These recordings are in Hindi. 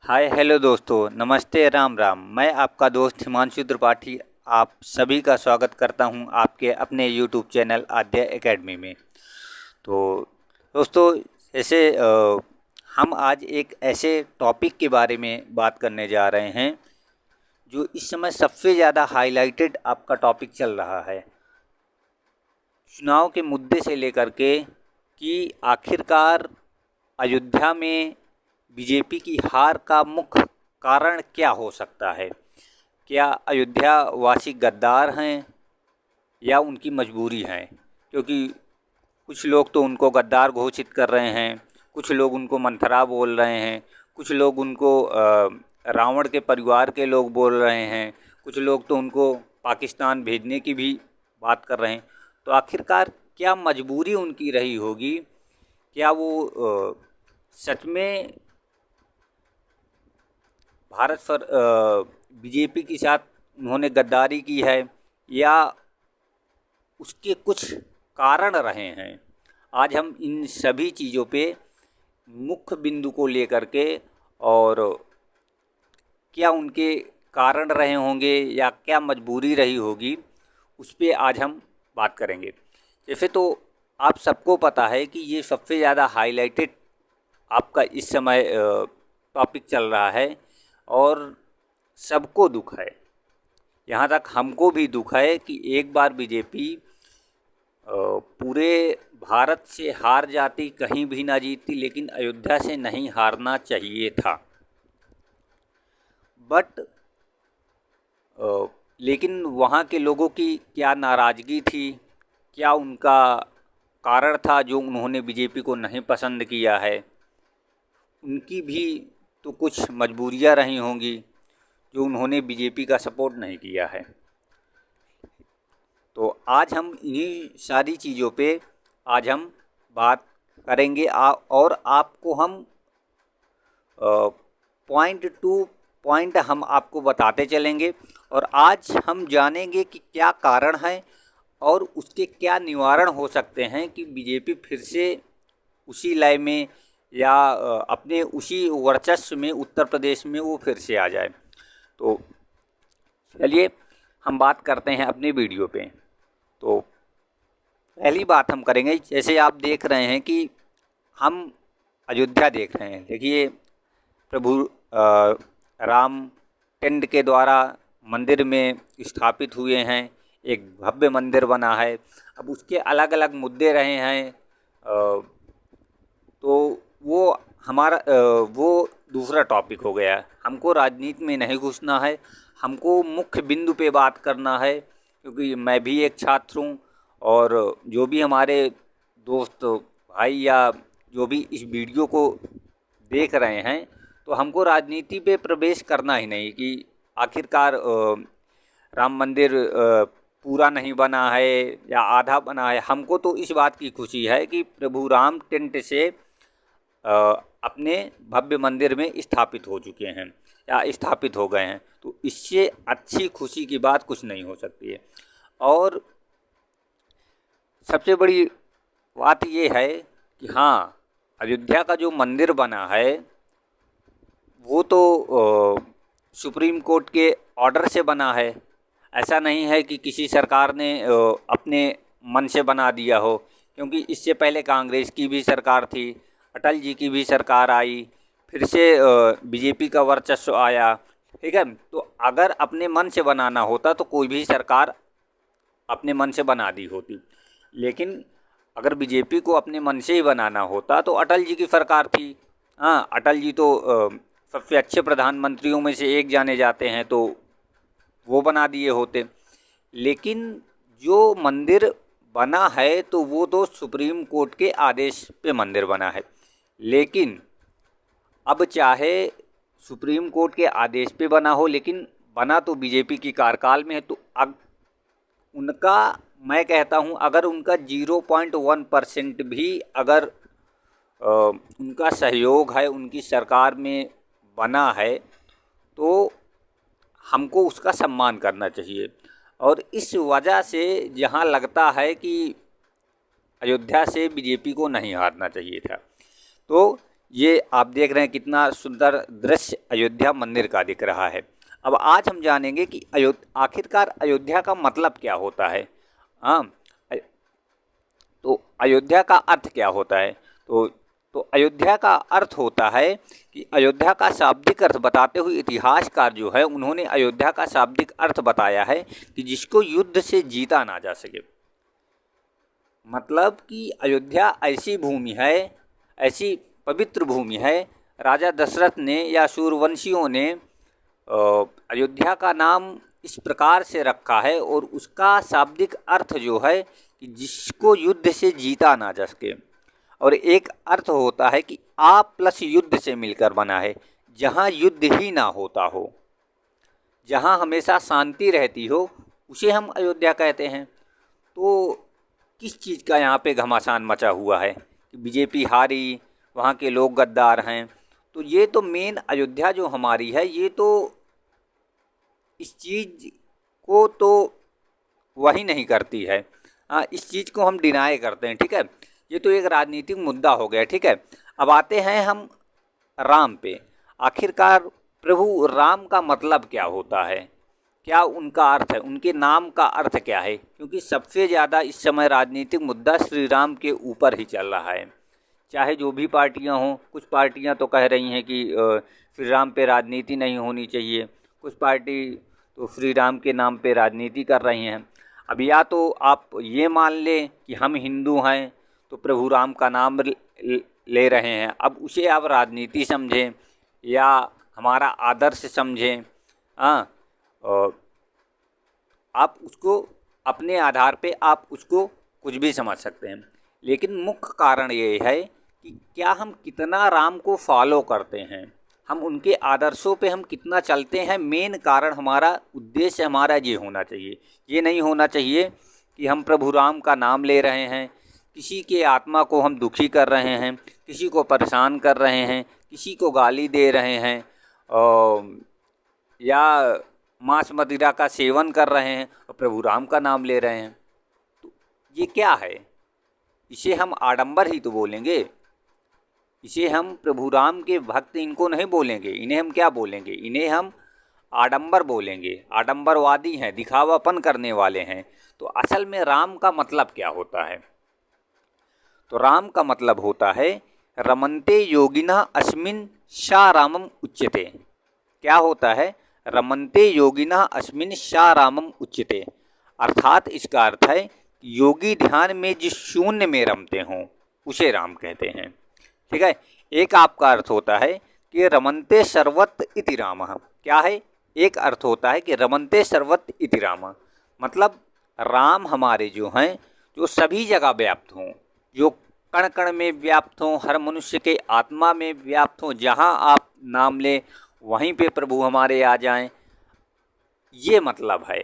हाय हेलो दोस्तों, नमस्ते, राम राम। मैं आपका दोस्त हिमांशु त्रिपाठी आप सभी का स्वागत करता हूं आपके अपने यूट्यूब चैनल आद्या एकेडमी में। तो दोस्तों, जैसे हम आज एक ऐसे टॉपिक के बारे में बात करने जा रहे हैं जो इस समय सबसे ज़्यादा हाईलाइटेड आपका टॉपिक चल रहा है, चुनाव के मुद्दे से लेकर के कि आखिरकार अयोध्या में बीजेपी की हार का मुख्य कारण क्या हो सकता है। क्या अयोध्या वासी गद्दार हैं या उनकी मजबूरी है? क्योंकि कुछ लोग तो उनको गद्दार घोषित कर रहे हैं, कुछ लोग उनको मंथरा बोल रहे हैं, कुछ लोग उनको रावण के परिवार के लोग बोल रहे हैं, कुछ लोग तो उनको पाकिस्तान भेजने की भी बात कर रहे हैं। तो आखिरकार क्या मजबूरी उनकी रही होगी? क्या वो सच में भारत पर बीजेपी के साथ उन्होंने गद्दारी की है या उसके कुछ कारण रहे हैं? आज हम इन सभी चीज़ों पे मुख्य बिंदु को लेकर के और क्या उनके कारण रहे होंगे या क्या मजबूरी रही होगी, उस पे आज हम बात करेंगे। जैसे तो आप सबको पता है कि ये सबसे ज़्यादा हाईलाइटेड आपका इस समय टॉपिक चल रहा है और सबको दुख है, यहाँ तक हमको भी दुख है कि एक बार बीजेपी पूरे भारत से हार जाती, कहीं भी ना जीतती, लेकिन अयोध्या से नहीं हारना चाहिए था। बट लेकिन वहाँ के लोगों की क्या नाराज़गी थी, क्या उनका कारण था जो उन्होंने बीजेपी को नहीं पसंद किया है? उनकी भी तो कुछ मजबूरियाँ रही होंगी जो उन्होंने बीजेपी का सपोर्ट नहीं किया है। तो आज हम इन्हीं सारी चीज़ों पे आज हम बात करेंगे और आपको हम पॉइंट टू पॉइंट हम आपको बताते चलेंगे और आज हम जानेंगे कि क्या कारण है और उसके क्या निवारण हो सकते हैं कि बीजेपी फिर से उसी लय में या अपने उसी वर्चस्व में उत्तर प्रदेश में वो फिर से आ जाए। तो चलिए हम बात करते हैं अपने वीडियो पे। तो पहली बात हम करेंगे, जैसे आप देख रहे हैं कि हम अयोध्या देख रहे हैं। देखिए, प्रभु राम टेंट के द्वारा मंदिर में स्थापित हुए हैं, एक भव्य मंदिर बना है। अब उसके अलग अलग मुद्दे रहे हैं, तो वो हमारा वो दूसरा टॉपिक हो गया। हमको राजनीति में नहीं घुसना है, हमको मुख्य बिंदु पे बात करना है, क्योंकि मैं भी एक छात्र हूँ और जो भी हमारे दोस्त भाई या जो भी इस वीडियो को देख रहे हैं, तो हमको राजनीति पे प्रवेश करना ही नहीं कि आखिरकार राम मंदिर पूरा नहीं बना है या आधा बना है। हमको तो इस बात की खुशी है कि प्रभु राम टेंट से अपने भव्य मंदिर में स्थापित हो चुके हैं या स्थापित हो गए हैं, तो इससे अच्छी खुशी की बात कुछ नहीं हो सकती है। और सबसे बड़ी बात ये है कि हाँ, अयोध्या का जो मंदिर बना है वो तो सुप्रीम कोर्ट के ऑर्डर से बना है। ऐसा नहीं है कि किसी सरकार ने अपने मन से बना दिया हो, क्योंकि इससे पहले कांग्रेस की भी सरकार थी, अटल जी की भी सरकार आई, फिर से बीजेपी का वर्चस्व आया। ठीक है, तो अगर अपने मन से बनाना होता तो कोई भी सरकार अपने मन से बना दी होती, लेकिन अगर बीजेपी को अपने मन से ही बनाना होता तो अटल जी की सरकार थी। हाँ, अटल जी तो सबसे अच्छे प्रधानमंत्रियों में से एक जाने जाते हैं, तो वो बना दिए होते। लेकिन जो मंदिर बना है तो वो तो सुप्रीम कोर्ट के आदेश पे मंदिर बना है, लेकिन अब चाहे सुप्रीम कोर्ट के आदेश पे बना हो, लेकिन बना तो बीजेपी की कार्यकाल में है। तो अब उनका, मैं कहता हूं, अगर उनका 0.1% भी अगर उनका सहयोग है, उनकी सरकार में बना है, तो हमको उसका सम्मान करना चाहिए। और इस वजह से जहां लगता है कि अयोध्या से बीजेपी को नहीं हारना चाहिए था, तो ये आप देख रहे हैं कितना सुंदर दृश्य अयोध्या मंदिर का दिख रहा है। अब आज हम जानेंगे कि आखिरकार अयोध्या का मतलब क्या होता है। हाँ, तो अयोध्या का अर्थ क्या होता है। तो अयोध्या का अर्थ होता है कि अयोध्या का शाब्दिक अर्थ बताते हुए इतिहासकार जो है उन्होंने अयोध्या का शाब्दिक अर्थ बताया है कि जिसको युद्ध से जीता ना जा सके। मतलब कि अयोध्या ऐसी भूमि है, ऐसी पवित्र भूमि है, राजा दशरथ ने या सूर्यवंशियों ने अयोध्या का नाम इस प्रकार से रखा है और उसका शाब्दिक अर्थ जो है कि जिसको युद्ध से जीता ना जा सके। और एक अर्थ होता है कि आ प्लस युद्ध से मिलकर बना है, जहाँ युद्ध ही ना होता हो, जहाँ हमेशा शांति रहती हो, उसे हम अयोध्या कहते हैं। तो किस चीज़ का यहाँ पे घमासान मचा हुआ है कि बीजेपी हारी, वहाँ के लोग गद्दार हैं। तो ये तो मेन अयोध्या जो हमारी है, ये तो इस चीज़ को तो वही नहीं करती है। इस चीज़ को हम डिनाई करते हैं, ठीक है। ये तो एक राजनीतिक मुद्दा हो गया, ठीक है। अब आते हैं हम राम पे। आखिरकार प्रभु राम का मतलब क्या होता है, क्या उनका अर्थ है, उनके नाम का अर्थ क्या है। क्योंकि सबसे ज़्यादा इस समय राजनीतिक मुद्दा श्री राम के ऊपर ही चल रहा है। चाहे जो भी पार्टियां हों, कुछ पार्टियां तो कह रही हैं कि श्री राम पे राजनीति नहीं होनी चाहिए, कुछ पार्टी तो श्री राम के नाम पे राजनीति कर रही हैं। अब या तो आप ये मान लें कि हम हिंदू हैं तो प्रभु राम का नाम ले रहे हैं, अब उसे आप राजनीति समझें या हमारा आदर्श समझें। हाँ, आप उसको अपने आधार पे आप उसको कुछ भी समझ सकते हैं, लेकिन मुख्य कारण ये है कि क्या हम कितना राम को फॉलो करते हैं, हम उनके आदर्शों पे हम कितना चलते हैं। मेन कारण हमारा उद्देश्य हमारा ये होना चाहिए। ये नहीं होना चाहिए कि हम प्रभु राम का नाम ले रहे हैं, किसी के आत्मा को हम दुखी कर रहे हैं, किसी को परेशान कर रहे हैं, किसी को गाली दे रहे हैं या मांस मदिरा का सेवन कर रहे हैं और प्रभु राम का नाम ले रहे हैं। तो ये क्या है, इसे हम आडंबर ही तो बोलेंगे। इसे हम प्रभु राम के भक्त इनको नहीं बोलेंगे, इन्हें हम क्या बोलेंगे, इन्हें हम आडंबर बोलेंगे। आडंबरवादी हैं, दिखावापन करने वाले हैं। तो असल में राम का मतलब क्या होता है। तो राम का मतलब होता है रमन्ते योगिना अस्मिन सा रामम उच्यते। क्या होता है, रमन्ते योगिना अस्मिन सा रामम उच्यते। अर्थात इसका अर्थ है योगी ध्यान में जिस शून्य में रमते हों उसे राम कहते हैं, ठीक है। एक आपका अर्थ होता है कि रमन्ते सर्वत्र इति रामः। क्या है, एक अर्थ होता है कि रमन्ते सर्वत्र इति रामः, मतलब राम हमारे जो हैं जो सभी जगह व्याप्त हों, जो कण कण में व्याप्त हों, हर मनुष्य के आत्मा में व्याप्त हों। जहाँ आप नाम लें वहीं पे प्रभु हमारे आ जाएं। ये मतलब है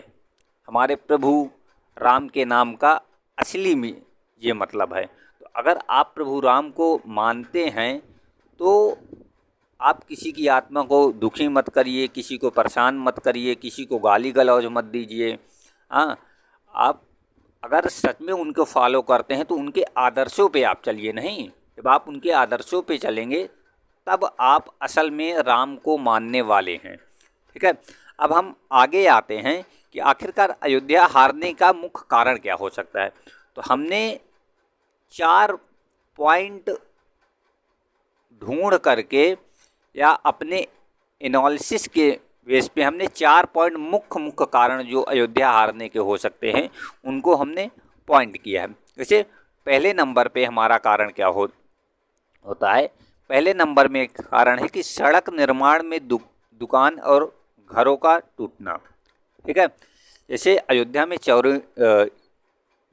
हमारे प्रभु राम के नाम का असली में ये मतलब है। तो अगर आप प्रभु राम को मानते हैं तो आप किसी की आत्मा को दुखी मत करिए, किसी को परेशान मत करिए, किसी को गाली गलौज मत दीजिए। हाँ, आप अगर सच में उनको फॉलो करते हैं तो उनके आदर्शों पे आप चलिए। नहीं, जब आप उनके आदर्शों पे चलेंगे तब आप असल में राम को मानने वाले हैं, ठीक है। अब हम आगे आते हैं कि आखिरकार अयोध्या हारने का मुख्य कारण क्या हो सकता है। तो हमने 4 पॉइंट ढूंढ करके या अपने एनालिसिस के बेस पे हमने 4 पॉइंट मुख्य कारण जो अयोध्या हारने के हो सकते हैं उनको हमने पॉइंट किया है। जैसे पहले नंबर पे हमारा कारण क्या होता है। पहले नंबर में कारण है कि सड़क निर्माण में दुकान और घरों का टूटना, ठीक है। जैसे अयोध्या में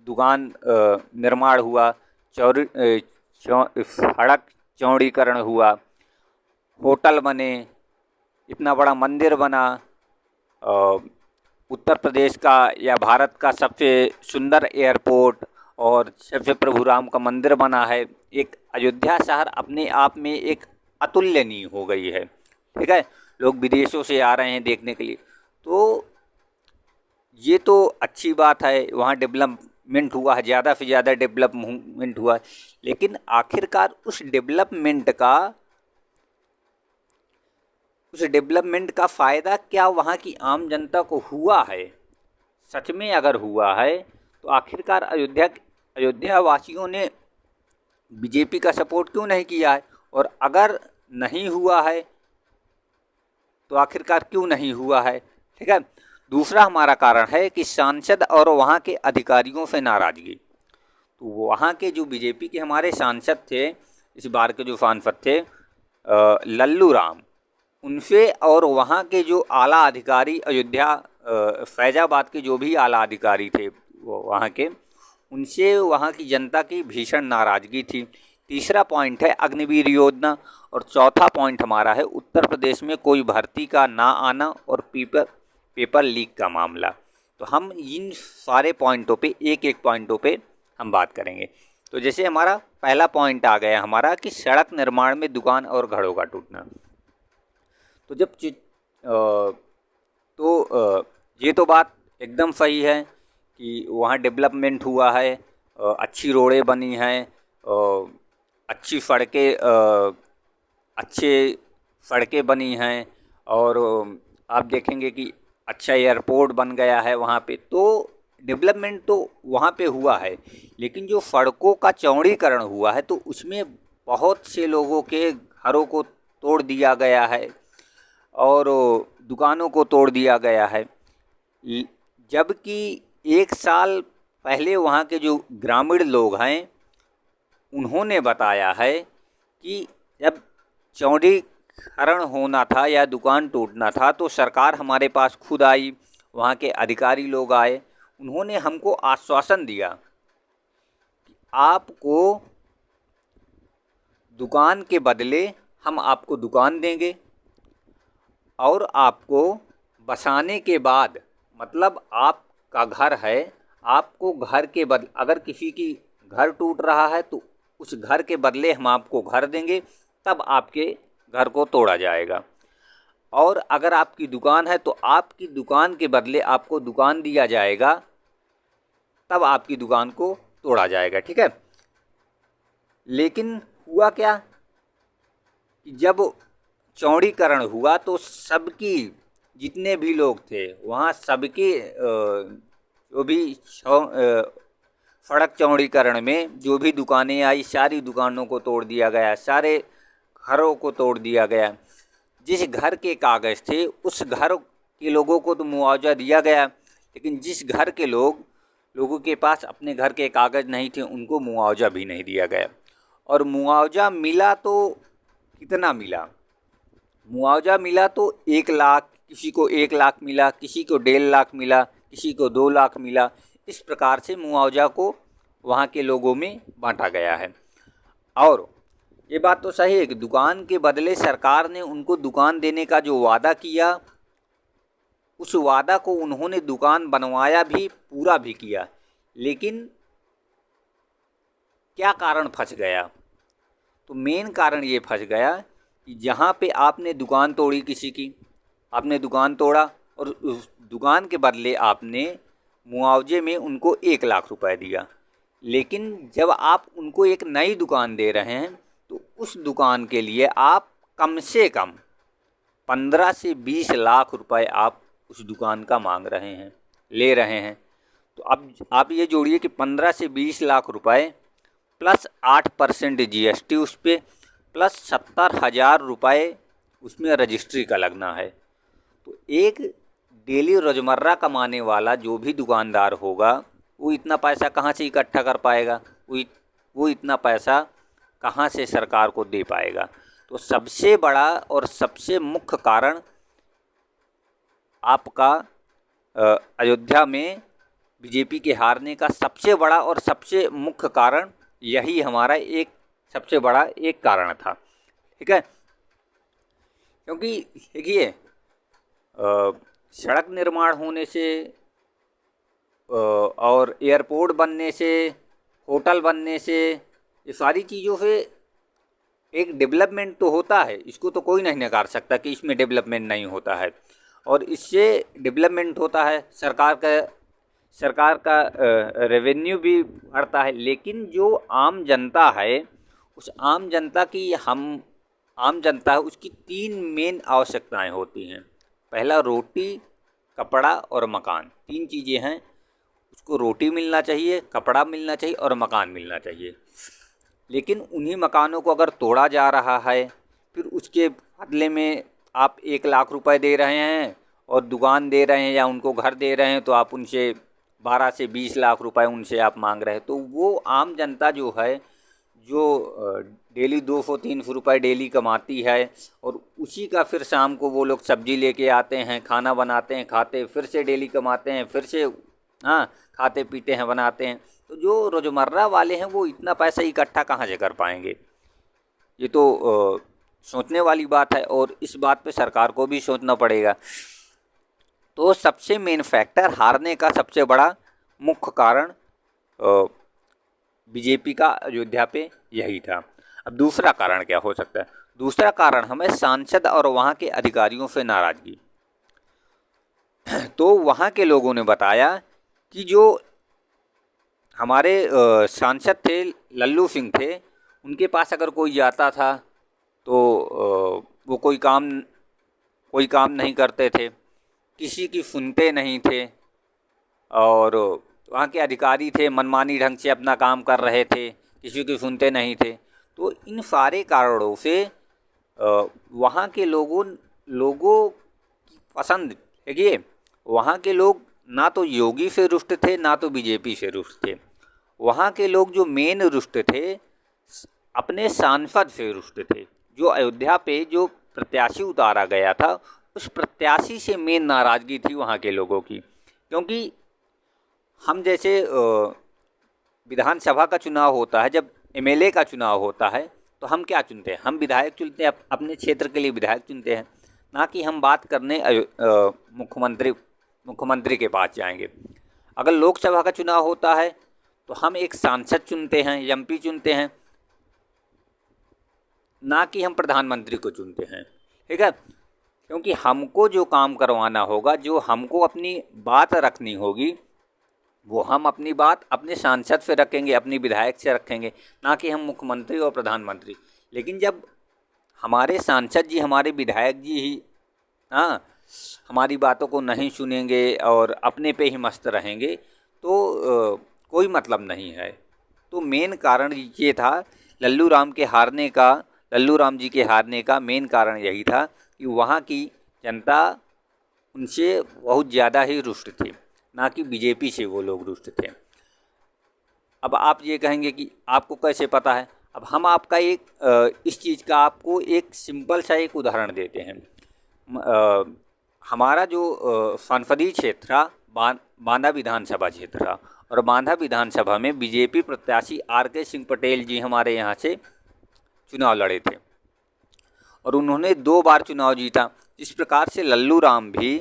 दुकान निर्माण हुआ, सड़क चौड़ीकरण हुआ, होटल बने, इतना बड़ा मंदिर बना, उत्तर प्रदेश का या भारत का सबसे सुंदर एयरपोर्ट और सबसे प्रभु राम का मंदिर बना है। एक अयोध्या शहर अपने आप में एक अतुल्यनीय हो गई है, ठीक है। लोग विदेशों से आ रहे हैं देखने के लिए, तो ये तो अच्छी बात है, वहाँ डेवलपमेंट हुआ है, ज़्यादा से ज़्यादा डेवलपमेंट हुआ है। लेकिन आखिरकार उस डेवलपमेंट का उस डेवलपमेंट का फ़ायदा क्या वहाँ की आम जनता को हुआ है? सच में अगर हुआ है तो आखिरकार अयोध्या वासियों ने बीजेपी का सपोर्ट क्यों नहीं किया है? और अगर नहीं हुआ है तो आखिरकार क्यों नहीं हुआ है? ठीक है। दूसरा हमारा कारण है कि सांसद और वहाँ के अधिकारियों से नाराज़गी। तो वहाँ के जो बीजेपी के हमारे सांसद थे, इस बार के जो सांसद थे लल्लू राम, उनसे और वहाँ के जो आला अधिकारी अयोध्या फैज़ाबाद के जो भी आला अधिकारी थे वो वहाँ के, उनसे वहाँ की जनता की भीषण नाराज़गी थी। तीसरा पॉइंट है अग्निवीर योजना, और चौथा पॉइंट हमारा है उत्तर प्रदेश में कोई भर्ती का ना आना और पेपर लीक का मामला। तो हम इन सारे पॉइंटों पे एक एक पॉइंटों पे हम बात करेंगे। तो जैसे हमारा पहला पॉइंट आ गया हमारा कि सड़क निर्माण में दुकान और घरों का टूटना। तो जब ये तो बात एकदम सही है कि वहाँ डेवलपमेंट हुआ है, अच्छी रोडें बनी हैं, अच्छी सड़कें बनी हैं, और आप देखेंगे कि अच्छा एयरपोर्ट बन गया है वहाँ पे, तो डेवलपमेंट तो वहाँ पे हुआ है। लेकिन जो सड़कों का चौड़ीकरण हुआ है तो उसमें बहुत से लोगों के घरों को तोड़ दिया गया है और दुकानों को तोड़ दिया गया है। जबकि एक साल पहले वहाँ के जो ग्रामीण लोग हैं उन्होंने बताया है कि जब चौड़ीकरण होना था या दुकान टूटना था तो सरकार हमारे पास खुद आई, वहाँ के अधिकारी लोग आए, उन्होंने हमको आश्वासन दिया कि आपको दुकान के बदले हम आपको दुकान देंगे और आपको बसाने के बाद, मतलब आपका घर है, आपको घर के बदले, अगर किसी की घर टूट रहा है तो उस घर के बदले हम आपको घर देंगे, तब आपके घर को तोड़ा जाएगा। और अगर आपकी दुकान है तो आपकी दुकान के बदले आपको दुकान दिया जाएगा, तब आपकी दुकान को तोड़ा जाएगा। ठीक है। लेकिन हुआ क्या कि जब चौड़ीकरण हुआ तो सबकी, जितने भी लोग थे वहाँ सबके जो भी सड़क चौड़ीकरण में जो भी दुकानें आई सारी दुकानों को तोड़ दिया गया, सारे घरों को तोड़ दिया गया। जिस घर के कागज़ थे उस घर के लोगों को तो मुआवजा दिया गया, लेकिन जिस घर के लोगों के पास अपने घर के कागज़ नहीं थे उनको मुआवजा भी नहीं दिया गया। और मुआवजा मिला तो कितना मिला? मुआवजा मिला तो 1 लाख, किसी को 1 लाख मिला, किसी को 1.5 लाख मिला, किसी को 2 लाख मिला। इस प्रकार से मुआवजा को वहाँ के लोगों में बांटा गया है। और ये बात तो सही है कि दुकान के बदले सरकार ने उनको दुकान देने का जो वादा किया, उस वादा को उन्होंने दुकान बनवाया भी, पूरा भी किया। लेकिन क्या कारण फंस गया? तो मेन कारण ये फंस गया कि जहाँ पे आपने दुकान तोड़ी, किसी की आपने दुकान तोड़ा और उस दुकान के बदले आपने मुआवजे में उनको 1 लाख रुपए दिया, लेकिन जब आप उनको एक नई दुकान दे रहे हैं तो उस दुकान के लिए आप कम से कम 15 से 20 लाख रुपए आप उस दुकान का मांग रहे हैं, ले रहे हैं। तो अब आप ये जोड़िए कि 15 से 20 लाख रुपए प्लस 8% GST उस पर, प्लस 70,000 रुपये उसमें रजिस्ट्री का लगना है। तो एक डेली रोज़मर्रा कमाने वाला जो भी दुकानदार होगा वो इतना पैसा कहाँ से इकट्ठा कर पाएगा? वो इतना पैसा कहाँ से सरकार को दे पाएगा? तो सबसे बड़ा और सबसे मुख्य कारण आपका अयोध्या में बीजेपी के हारने का सबसे बड़ा और सबसे मुख्य कारण यही हमारा एक सबसे बड़ा एक कारण था। ठीक है। क्योंकि देखिए सड़क निर्माण होने से और एयरपोर्ट बनने से, होटल बनने से, ये सारी चीज़ों से एक डेवलपमेंट तो होता है, इसको तो कोई नहीं नकार सकता कि इसमें डेवलपमेंट नहीं होता है। और इससे डेवलपमेंट होता है, सरकार का रेवेन्यू भी बढ़ता है। लेकिन जो आम जनता है, उस आम जनता की आम जनता है उसकी 3 मेन आवश्यकताएं होती हैं। पहला रोटी, कपड़ा और मकान, 3 चीज़ें हैं। उसको रोटी मिलना चाहिए, कपड़ा मिलना चाहिए और मकान मिलना चाहिए। लेकिन उन्हीं मकानों को अगर तोड़ा जा रहा है, फिर उसके बदले में आप 1 लाख रुपए दे रहे हैं और दुकान दे रहे हैं या उनको घर दे रहे हैं, तो आप उनसे 12 से 20 लाख रुपए उनसे आप मांग रहे हैं। तो वो आम जनता जो है, जो डेली 200-300 रुपये डेली कमाती है, और उसी का फिर शाम को वो लोग सब्जी लेके आते हैं, खाना बनाते हैं, खाते, फिर से डेली कमाते हैं, फिर से हाँ खाते पीते हैं, बनाते हैं। तो जो रोज़मर्रा वाले हैं वो इतना पैसा इकट्ठा कहाँ से कर पाएंगे? ये तो सोचने वाली बात है, और इस बात पे सरकार को भी सोचना पड़ेगा। तो सबसे मेन फैक्टर, हारने का सबसे बड़ा मुख्य कारण बीजेपी का अयोध्या पे यही था। अब दूसरा कारण क्या हो सकता है? दूसरा कारण हमें सांसद और वहाँ के अधिकारियों से नाराज़गी। तो वहाँ के लोगों ने बताया कि जो हमारे सांसद थे, लल्लू सिंह थे, उनके पास अगर कोई जाता था तो वो कोई काम नहीं करते थे, किसी की सुनते नहीं थे, और वहाँ के अधिकारी थे मनमानी ढंग से अपना काम कर रहे थे, किसी की सुनते नहीं थे। तो इन सारे कारणों से वहाँ के लोगों की पसंद, देखिए वहाँ के लोग ना तो योगी से रुष्ट थे, ना तो बीजेपी से रुष्ट थे। वहाँ के लोग जो मेन रुष्ट थे, अपने सांसद से रुष्ट थे। जो अयोध्या पे जो प्रत्याशी उतारा गया था, उस प्रत्याशी से मेन नाराज़गी थी वहाँ के लोगों की। क्योंकि हम जैसे विधानसभा का चुनाव होता है, जब एमएलए का चुनाव होता है, तो हम क्या चुनते हैं? हम विधायक चुनते हैं, अपने क्षेत्र के लिए विधायक चुनते हैं, ना कि हम बात करने मुख्यमंत्री के पास जाएंगे। अगर लोकसभा का चुनाव होता है तो हम एक सांसद चुनते हैं, एमपी चुनते हैं, ना कि हम प्रधानमंत्री को चुनते हैं। ठीक है? क्योंकि हमको जो काम करवाना होगा, जो हमको अपनी बात रखनी होगी, वो हम अपनी बात अपने सांसद से रखेंगे, अपनी विधायक से रखेंगे, ना कि हम मुख्यमंत्री और प्रधानमंत्री। लेकिन जब हमारे सांसद जी, हमारे विधायक जी ही हमारी बातों को नहीं सुनेंगे और अपने पे ही मस्त रहेंगे, तो कोई मतलब नहीं है। तो मेन कारण ये था, लल्लू राम जी के हारने का मेन कारण यही था कि वहाँ की जनता उनसे बहुत ज़्यादा ही रुष्ट थी, ना कि बीजेपी से वो लोग रुष्ट थे। अब आप ये कहेंगे कि आपको कैसे पता है? अब हम आपका इस चीज़ का आपको एक सिंपल सा एक उदाहरण देते हैं। हमारा जो संसदीय क्षेत्र था, बांदा विधानसभा क्षेत्र था, और बांदा विधानसभा में बीजेपी प्रत्याशी आर.के. सिंह पटेल जी हमारे यहाँ से चुनाव लड़े थे, और उन्होंने 2 बार चुनाव जीता। इस प्रकार से लल्लू राम भी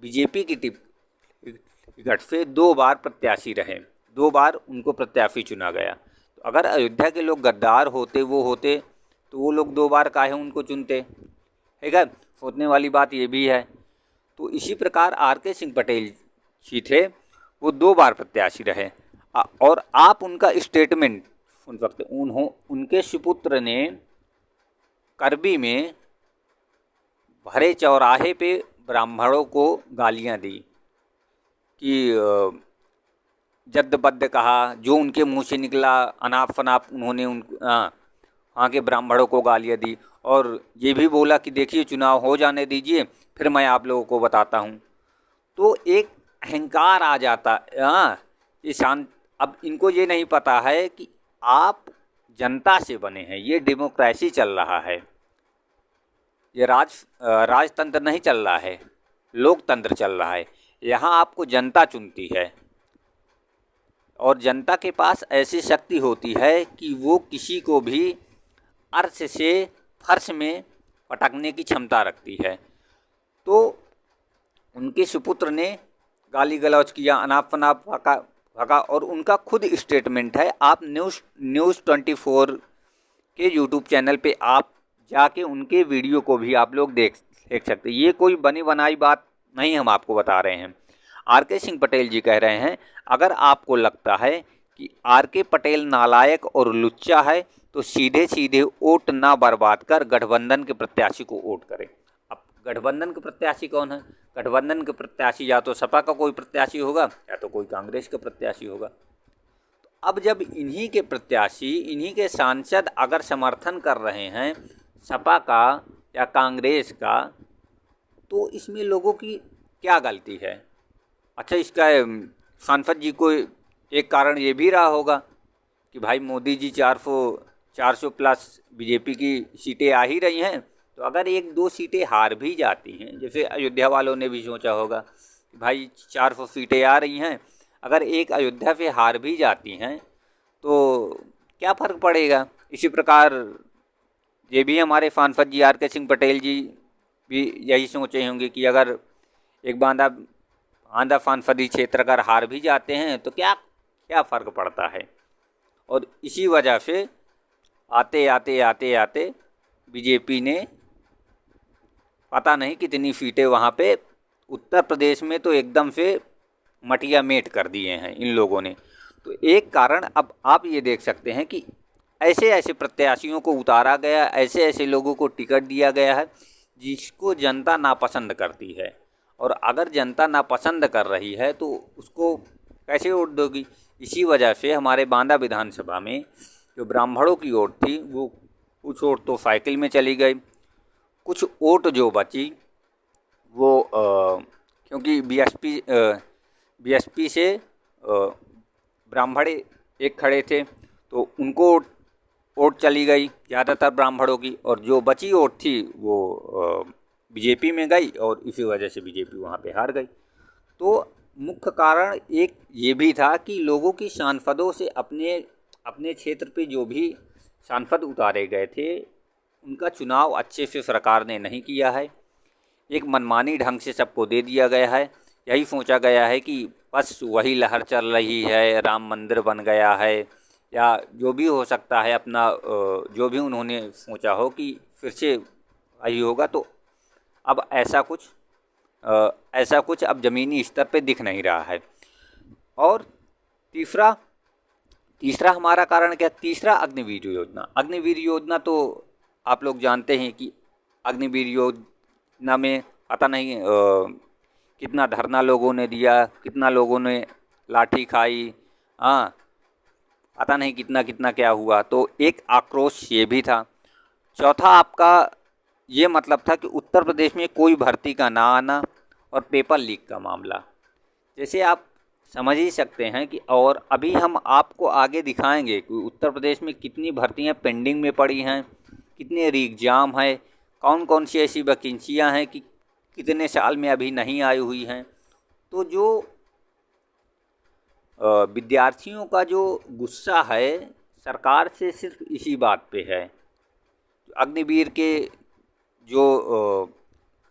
बीजेपी की टिकट से 2 बार प्रत्याशी रहे, 2 बार उनको प्रत्याशी चुना गया। तो अगर अयोध्या के लोग गद्दार होते, तो वो लोग 2 बार काहे उनको चुनते? ठीक है? सोचने वाली बात ये भी है। तो इसी प्रकार आर.के. सिंह पटेल जी थे, वो 2 बार प्रत्याशी रहे, और आप उनका स्टेटमेंट सुन सकते। उनके सुपुत्र ने करबी में भरे चौराहे पे ब्राह्मणों को गालियां दी कि जद्दबद्द कहा, जो उनके मुंह से निकला अनाप शनाप उन्होंने वहाँ के ब्राह्मणों को गालियाँ दी, और ये भी बोला कि देखिए चुनाव हो जाने दीजिए, फिर मैं आप लोगों को बताता हूँ। तो एक अहंकार आ जाता। अब इनको ये नहीं पता है कि आप जनता से बने हैं, ये डेमोक्रेसी चल रहा है, ये राजतंत्र नहीं चल रहा है, लोकतंत्र चल रहा है। यहाँ आपको जनता चुनती है, और जनता के पास ऐसी शक्ति होती है कि वो किसी को भी अर्श से फर्श में पटकने की क्षमता रखती है। तो उनके सुपुत्र ने गाली गलौज किया, अनाप शनाप भगा, और उनका खुद स्टेटमेंट है। आप न्यूज़ 24 के यूट्यूब चैनल पे आप जाके उनके वीडियो को भी आप लोग देख सकते हैं। ये कोई बनी बनाई बात नहीं हम आपको बता रहे हैं। आर.के. सिंह पटेल जी कह रहे हैं, अगर आपको लगता है कि आर.के. पटेल नालायक और लुच्चा है, तो सीधे सीधे वोट ना बर्बाद कर गठबंधन के प्रत्याशी को वोट करें। अब गठबंधन के प्रत्याशी कौन है? गठबंधन के प्रत्याशी या तो सपा का कोई प्रत्याशी होगा या तो कोई कांग्रेस का प्रत्याशी होगा। तो अब जब इन्हीं के प्रत्याशी, इन्हीं के सांसद अगर समर्थन कर रहे हैं सपा का या कांग्रेस का, तो इसमें लोगों की क्या गलती है? अच्छा, इसका सांसद जी को एक कारण ये भी रहा होगा कि भाई मोदी जी 400 प्लस बीजेपी की सीटें आ ही रही हैं, तो अगर एक दो सीटें हार भी जाती हैं, जैसे अयोध्या वालों ने भी सोचा होगा कि भाई 400 सीटें आ रही हैं, अगर एक अयोध्या से हार भी जाती हैं तो क्या फ़र्क पड़ेगा। इसी प्रकार ये भी हमारे सांसद जी आर.के. सिंह पटेल जी भी यही सोचे होंगे कि अगर एक आंध्र सांसदीय क्षेत्र अगर हार भी जाते हैं तो क्या फ़र्क पड़ता है। और इसी वजह से आते आते बीजेपी ने पता नहीं कितनी सीटें वहाँ पे उत्तर प्रदेश में तो एकदम से मटिया मेट कर दिए हैं इन लोगों ने। तो एक कारण अब आप ये देख सकते हैं कि ऐसे ऐसे प्रत्याशियों को उतारा गया, ऐसे ऐसे लोगों को टिकट दिया गया है जिसको जनता नापसंद करती है। और अगर जनता नापसंद कर रही है तो उसको कैसे वोट दोगी। इसी वजह से हमारे बांदा विधानसभा में जो ब्राह्मणों की वोट थी वो कुछ वोट तो साइकिल में चली गई, कुछ वोट जो बची वो क्योंकि बीएसपी से ब्राह्मण एक खड़े थे तो उनको वोट चली गई ज़्यादातर ब्राह्मणों की, और जो बची वोट थी वो बीजेपी में गई और इसी वजह से बीजेपी वहाँ पे हार गई। तो मुख्य कारण एक ये भी था कि लोगों की सांसदों से अपने क्षेत्र पे जो भी सांसद उतारे गए थे उनका चुनाव अच्छे से सरकार ने नहीं किया है। एक मनमानी ढंग से सबको दे दिया गया है। यही सोचा गया है कि बस वही लहर चल रही है, राम मंदिर बन गया है या जो भी हो सकता है, अपना जो भी उन्होंने सोचा हो कि फिर से वही होगा। तो अब ऐसा कुछ अब ज़मीनी स्तर पे दिख नहीं रहा है। और तीसरा हमारा कारण क्या? तीसरा अग्निवीर योजना। अग्निवीर योजना तो आप लोग जानते हैं कि अग्निवीर योजना में पता नहीं कितना धरना लोगों ने दिया, कितना लोगों ने लाठी खाई, हाँ पता नहीं कितना कितना क्या हुआ। तो एक आक्रोश ये भी था। चौथा आपका ये मतलब था कि उत्तर प्रदेश में कोई भर्ती का ना आना और पेपर लीक का मामला। जैसे आप समझ ही सकते हैं कि, और अभी हम आपको आगे दिखाएंगे कि उत्तर प्रदेश में कितनी भर्तियां पेंडिंग में पड़ी हैं, कितने एग्जाम हैं, कौन कौन सी ऐसी वैकेंसियां हैं कि कितने साल में अभी नहीं आई हुई हैं। तो जो विद्यार्थियों का जो गुस्सा है सरकार से सिर्फ इसी बात पे है। अग्निवीर के जो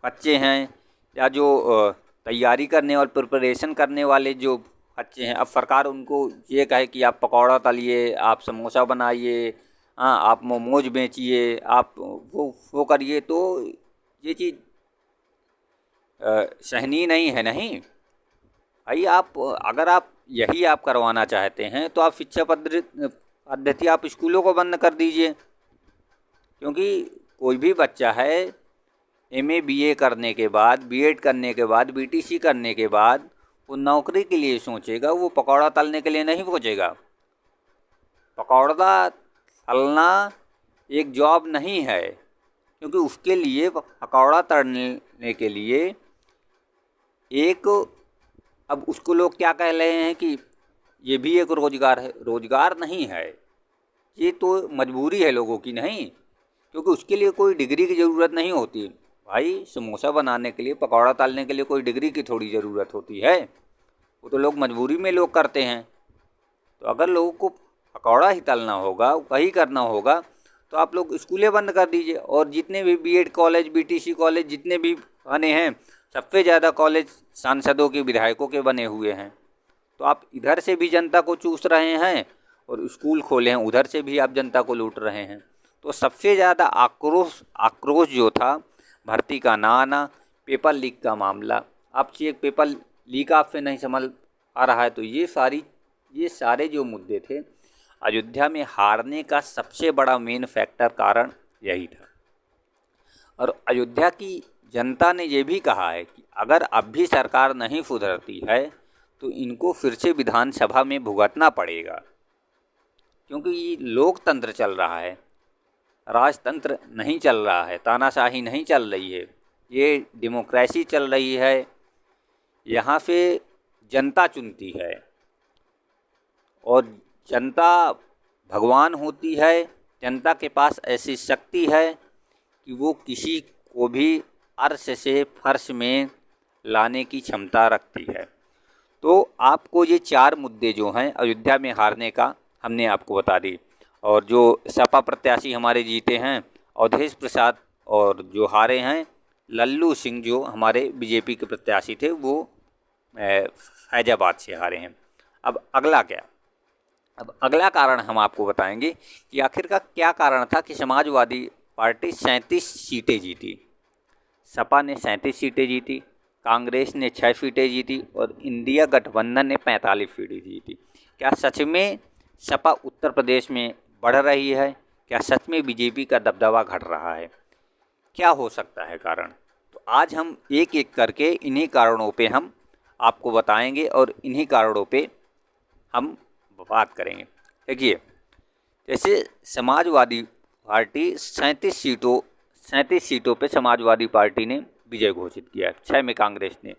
बच्चे हैं या जो तैयारी करने और प्रिपरेशन करने वाले जो बच्चे हैं, अब सरकार उनको ये कहे कि आप पकौड़ा तलिए, आप समोसा बनाइए, हाँ आप मोमोज बेचिए, आप वो करिए, तो ये चीज़ सहनीय नहीं है। नहीं भाई, अगर आप यही आप करवाना चाहते हैं तो आप शिक्षा पद्धति आप स्कूलों को बंद कर दीजिए। क्योंकि कोई भी बच्चा है एमए बीए करने के बाद, बीएड करने के बाद, बीटीसी करने के बाद वो नौकरी के लिए सोचेगा, वो पकौड़ा तलने के लिए नहीं सोचेगा। पकौड़ा तलना एक जॉब नहीं है, क्योंकि उसके लिए पकौड़ा तलने के लिए अब उसको लोग क्या कह रहे हैं कि ये भी एक रोज़गार है। रोज़गार नहीं है, ये तो मजबूरी है लोगों की। नहीं, क्योंकि उसके लिए कोई डिग्री की ज़रूरत नहीं होती भाई। समोसा बनाने के लिए, पकौड़ा तलने के लिए कोई डिग्री की थोड़ी ज़रूरत होती है, वो तो लोग मजबूरी में लोग करते हैं। तो अगर लोगों को पकौड़ा ही तलना होगा, वही करना होगा, तो आप लोग स्कूलें बंद कर दीजिए। और जितने भी बीएड कॉलेज, बीटीसी कॉलेज जितने भी बने हैं, सबसे ज़्यादा कॉलेज सांसदों के, विधायकों के बने हुए हैं। तो आप इधर से भी जनता को चूस रहे हैं और स्कूल खोले हैं, उधर से भी आप जनता को लूट रहे हैं। तो सबसे ज़्यादा आक्रोश जो था भर्ती का ना आना, पेपर लीक का मामला। आप चेक पेपर लीक आपसे नहीं समझ आ रहा है, तो ये सारे जो मुद्दे थे अयोध्या में हारने का सबसे बड़ा मेन फैक्टर कारण यही था। और अयोध्या की जनता ने ये भी कहा है कि अगर अब भी सरकार नहीं सुधरती है तो इनको फिर से विधानसभा में भुगतना पड़ेगा, क्योंकि ये लोकतंत्र चल रहा है, राजतंत्र नहीं चल रहा है, तानाशाही नहीं चल रही है, ये डेमोक्रेसी चल रही है। यहाँ पे जनता चुनती है और जनता भगवान होती है। जनता के पास ऐसी शक्ति है कि वो किसी को भी अर्श से फर्श में लाने की क्षमता रखती है। तो आपको ये 4 मुद्दे जो हैं अयोध्या में हारने का हमने आपको बता दी। और जो सपा प्रत्याशी हमारे जीते हैं अवधेश प्रसाद, और जो हारे हैं लल्लू सिंह, जो हमारे बीजेपी के प्रत्याशी थे, वो फैजाबाद से हारे हैं। अब अगला क्या? अब अगला कारण हम आपको बताएंगे कि आखिर का क्या कारण था कि समाजवादी पार्टी 37 सीटें जीती। सपा ने 37 सीटें जीती, कांग्रेस ने 6 सीटें जीती और इंडिया गठबंधन ने 45 सीटें जीती। क्या सच में सपा उत्तर प्रदेश में बढ़ रही है? क्या सच में बीजेपी का दबदबा घट रहा है? क्या हो सकता है कारण? तो आज हम एक एक करके इन्हीं कारणों पे हम आपको बताएंगे और इन्हीं कारणों पे हम बात करेंगे। देखिए, जैसे समाजवादी पार्टी 37 सीटों पे समाजवादी पार्टी ने विजय घोषित किया है, 6 में कांग्रेस ने।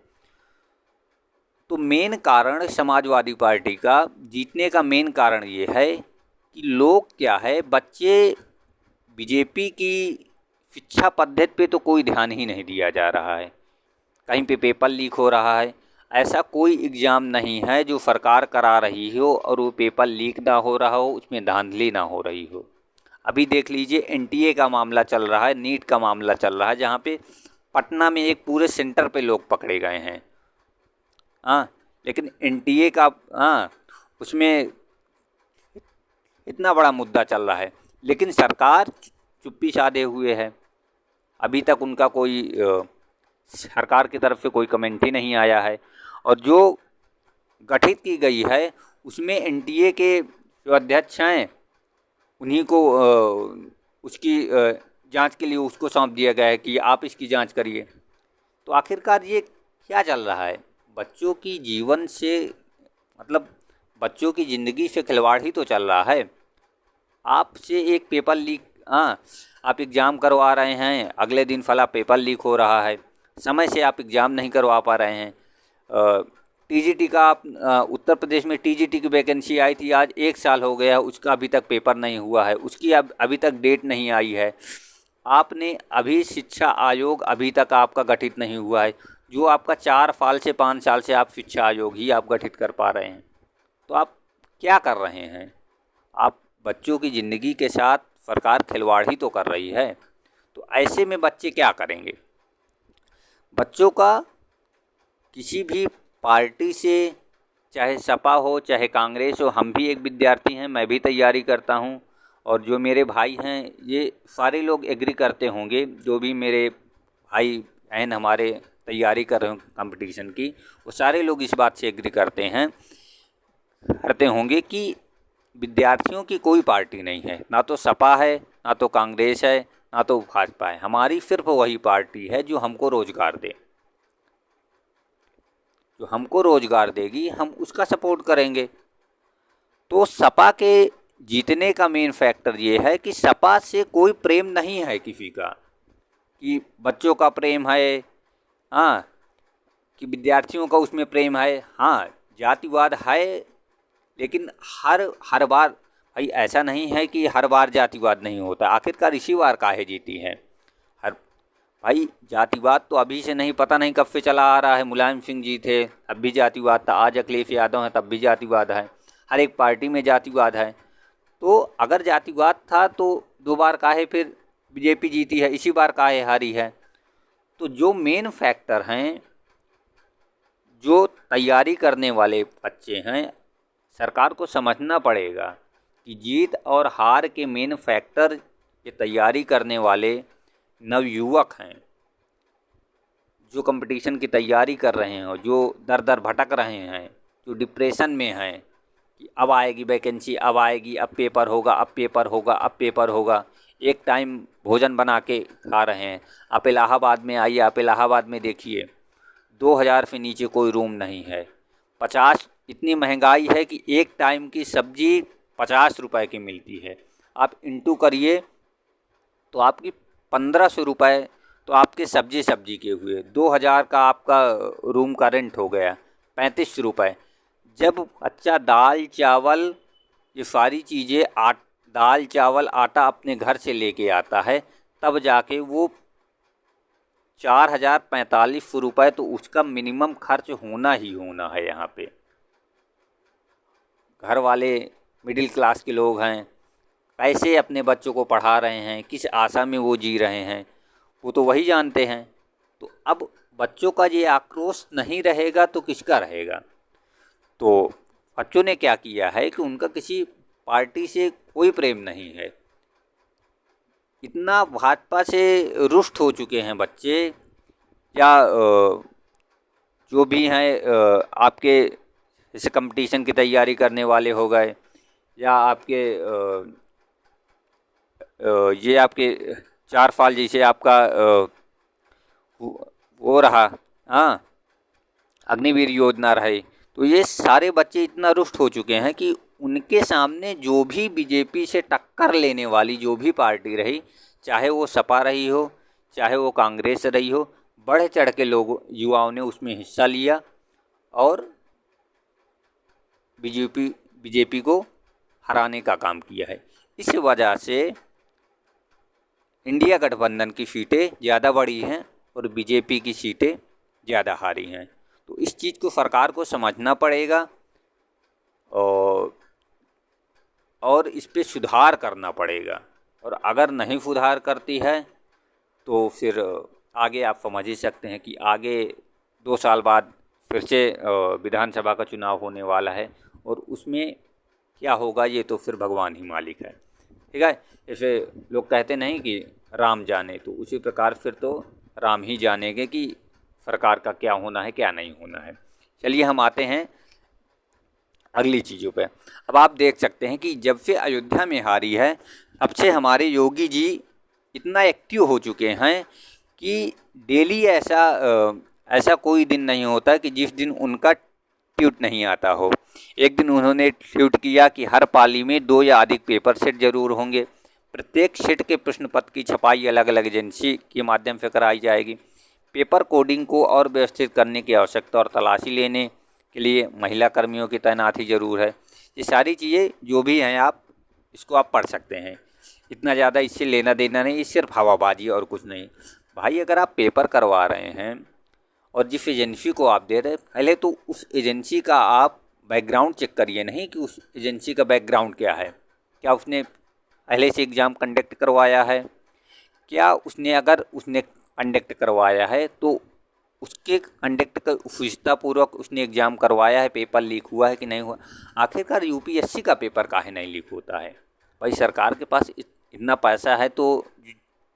तो मेन कारण समाजवादी पार्टी का जीतने का मेन कारण ये है कि लोग क्या है, बच्चे बीजेपी की शिक्षा पद्धति पे तो कोई ध्यान ही नहीं दिया जा रहा है। कहीं पे पेपर लीक हो रहा है। ऐसा कोई एग्ज़ाम नहीं है जो सरकार करा रही हो और वो पेपर लीक ना हो रहा हो, उसमें धांधली ना हो रही हो। अभी देख लीजिए, एनटीए का मामला चल रहा है, नीट का मामला चल रहा है, जहाँ पे पटना में एक पूरे सेंटर पे लोग पकड़े गए हैं। हाँ, लेकिन एनटीए का उसमें इतना बड़ा मुद्दा चल रहा है, लेकिन सरकार चुप्पी साधे हुए है। अभी तक उनका कोई सरकार की तरफ से कोई कमेंट ही नहीं आया है। और जो गठित की गई है उसमें एनटीए के जो अध्यक्ष हैं उन्हीं को उसकी जांच के लिए उसको सौंप दिया गया है कि आप इसकी जांच करिए। तो आखिरकार ये क्या चल रहा है? बच्चों की जीवन से, मतलब बच्चों की ज़िंदगी से खिलवाड़ ही तो चल रहा है। आपसे एक पेपर लीक, आप एग्ज़ाम करवा रहे हैं, अगले दिन फला पेपर लीक हो रहा है, समय से आप एग्ज़ाम नहीं करवा पा रहे हैं। टीजीटी का आप उत्तर प्रदेश में टीजीटी की वैकेंसी आई थी, आज 1 साल हो गया, उसका अभी तक पेपर नहीं हुआ है, उसकी अभी तक डेट नहीं आई है। आपने अभी शिक्षा आयोग अभी तक आपका गठित नहीं हुआ है, जो आपका 4 साल से 5 साल से आप शिक्षा आयोग ही आप गठित कर पा रहे हैं। तो आप क्या कर रहे हैं? आप बच्चों की ज़िंदगी के साथ सरकार खिलवाड़ ही तो कर रही है। तो ऐसे में बच्चे क्या करेंगे? बच्चों का किसी भी पार्टी से, चाहे सपा हो चाहे कांग्रेस हो, हम भी एक विद्यार्थी हैं, मैं भी तैयारी करता हूं, और जो मेरे भाई हैं ये सारे लोग एग्री करते होंगे, जो भी मेरे भाई बहन हमारे तैयारी कर रहे हैं कंपटीशन की, वो सारे लोग इस बात से एग्री करते होंगे कि विद्यार्थियों की कोई पार्टी नहीं है, ना तो सपा है, ना तो कांग्रेस है, ना तो भाजपा है। हमारी सिर्फ वही पार्टी है जो हमको रोजगार दे, जो हमको रोजगार देगी, हम उसका सपोर्ट करेंगे। तो सपा के जीतने का मेन फैक्टर ये है कि सपा से कोई प्रेम नहीं है किसी का, कि बच्चों का प्रेम है, हाँ, कि विद्यार्थियों का उसमें प्रेम है। हाँ, जातिवाद है, लेकिन हर बार भाई ऐसा नहीं है कि हर बार जातिवाद नहीं होता। आखिरकार इसी बार काहे जीती है? हर भाई जातिवाद तो अभी से नहीं, पता नहीं कब से चला आ रहा है। मुलायम सिंह जी थे तब भी जातिवाद था, आज अखिलेश यादव हैं तब भी जातिवाद है, हर एक पार्टी में जातिवाद है। तो अगर जातिवाद था तो 2 बार काहे फिर बीजेपी जीती है, इसी बार काहे हारी है? तो जो मेन फैक्टर हैं, जो तैयारी करने वाले बच्चे हैं, सरकार को समझना पड़ेगा कि जीत और हार के मेन फैक्टर ये तैयारी करने वाले नवयुवक हैं, जो कंपटीशन की तैयारी कर रहे हैं, जो दर दर भटक रहे हैं, जो डिप्रेशन में हैं, कि अब आएगी वैकेंसी, अब आएगी, अब पेपर होगा, अब पेपर होगा, अब पेपर होगा। एक टाइम भोजन बना के खा रहे हैं। आप इलाहाबाद में आइए, आप इलाहाबाद में देखिए 2000 से नीचे कोई रूम नहीं है। 50, इतनी महंगाई है कि एक टाइम की सब्जी 50 रुपए की मिलती है। आप इंटू करिए तो आपकी 1500 रुपये तो आपके सब्जी के हुए। 2000 का आपका रूम का रेंट हो गया 35 रुपये। जब अच्छा दाल चावल ये सारी चीज़ें दाल चावल आटा अपने घर से लेके आता है, तब जाके वो 4045 रुपये तो उसका मिनिमम खर्च होना ही होना है। यहाँ पे घर वाले मिडिल क्लास के लोग हैं, कैसे अपने बच्चों को पढ़ा रहे हैं, किस आशा में वो जी रहे हैं, वो तो वही जानते हैं। तो अब बच्चों का ये आक्रोश नहीं रहेगा तो किसका रहेगा। तो बच्चों ने क्या किया है कि उनका किसी पार्टी से कोई प्रेम नहीं है। इतना भाजपा से रुष्ट हो चुके हैं बच्चे, या जो भी हैं आपके जैसे कंपटीशन की तैयारी करने वाले हो गए, या आपके ये आपके 4 साल जैसे आपका वो रहा, हाँ, अग्निवीर योजना रहे। तो ये सारे बच्चे इतना रुष्ट हो चुके हैं कि उनके सामने जो भी बीजेपी से टक्कर लेने वाली जो भी पार्टी रही, चाहे वो सपा रही हो, चाहे वो कांग्रेस रही हो, बढ़ चढ़ के लोग युवाओं ने उसमें हिस्सा लिया और बीजेपी को हराने का काम किया है। इस वजह से इंडिया गठबंधन की सीटें ज़्यादा बढ़ी हैं और बीजेपी की सीटें ज़्यादा हारी हैं। तो इस चीज़ को सरकार को समझना पड़ेगा और इस पे सुधार करना पड़ेगा। और अगर नहीं सुधार करती है तो फिर आगे आप समझ ही सकते हैं कि आगे 2 साल बाद फिर से विधानसभा का चुनाव होने वाला है और उसमें क्या होगा ये तो फिर भगवान ही मालिक है। ठीक है, जैसे लोग कहते नहीं कि राम जाने, तो उसी प्रकार फिर तो राम ही जानेंगे कि सरकार का क्या होना है क्या नहीं होना है। चलिए हम आते हैं अगली चीज़ों पे। अब आप देख सकते हैं कि जब से अयोध्या में हारी है तब से हमारे योगी जी इतना एक्टिव हो चुके हैं कि डेली ऐसा कोई दिन नहीं होता कि जिस दिन उनका ट्वीट नहीं आता हो। एक दिन उन्होंने ट्वीट किया कि हर पाली में 2 या अधिक पेपर सेट जरूर होंगे, प्रत्येक सेट के प्रश्न पत्र की छपाई अलग अलग एजेंसी के माध्यम से कराई जाएगी, पेपर कोडिंग को और व्यवस्थित करने की आवश्यकता और तलाशी लेने के लिए महिला कर्मियों की तैनाती जरूर है। ये सारी चीज़ें जो भी हैं इसको आप पढ़ सकते हैं। इतना ज़्यादा इससे लेना देना नहीं, ये सिर्फ हवाबाजी और कुछ नहीं। भाई अगर आप पेपर करवा रहे हैं और जिस एजेंसी को आप दे रहे हैं, पहले तो उस एजेंसी का आप बैकग्राउंड चेक करिए, नहीं कि उस एजेंसी का बैकग्राउंड क्या है, क्या उसने पहले से एग्ज़ाम कंडक्ट करवाया है, क्या उसने अगर उसने कंडक्ट करवाया है तो उसके कंडक्ट का शुचितापूर्वक उसने एग्ज़ाम करवाया है, पेपर लीक हुआ है कि नहीं हुआ। आखिरकार यूपीएससी का पेपर काहे नहीं लीक होता है। भाई सरकार के पास इतना पैसा है तो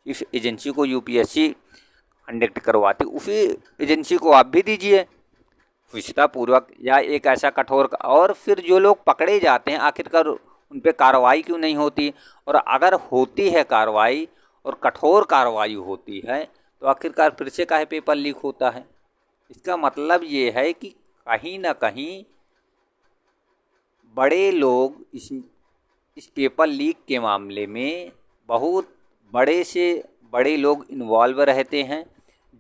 इस एजेंसी को यूपीएससी कंडक्ट करवाती, उसी एजेंसी को आप भी दीजिए शुचितापूर्वक, या एक ऐसा कठोर। और फिर जो लोग पकड़े जाते हैं आखिरकार उन पर कार्रवाई क्यों नहीं होती, और अगर होती है कार्रवाई और कठोर कार्रवाई होती है तो आखिरकार फिर से काहे पेपर लीक होता है। इसका मतलब ये है कि कहीं ना कहीं बड़े लोग इस पेपर लीक के मामले में बहुत बड़े से बड़े लोग इन्वॉल्व रहते हैं,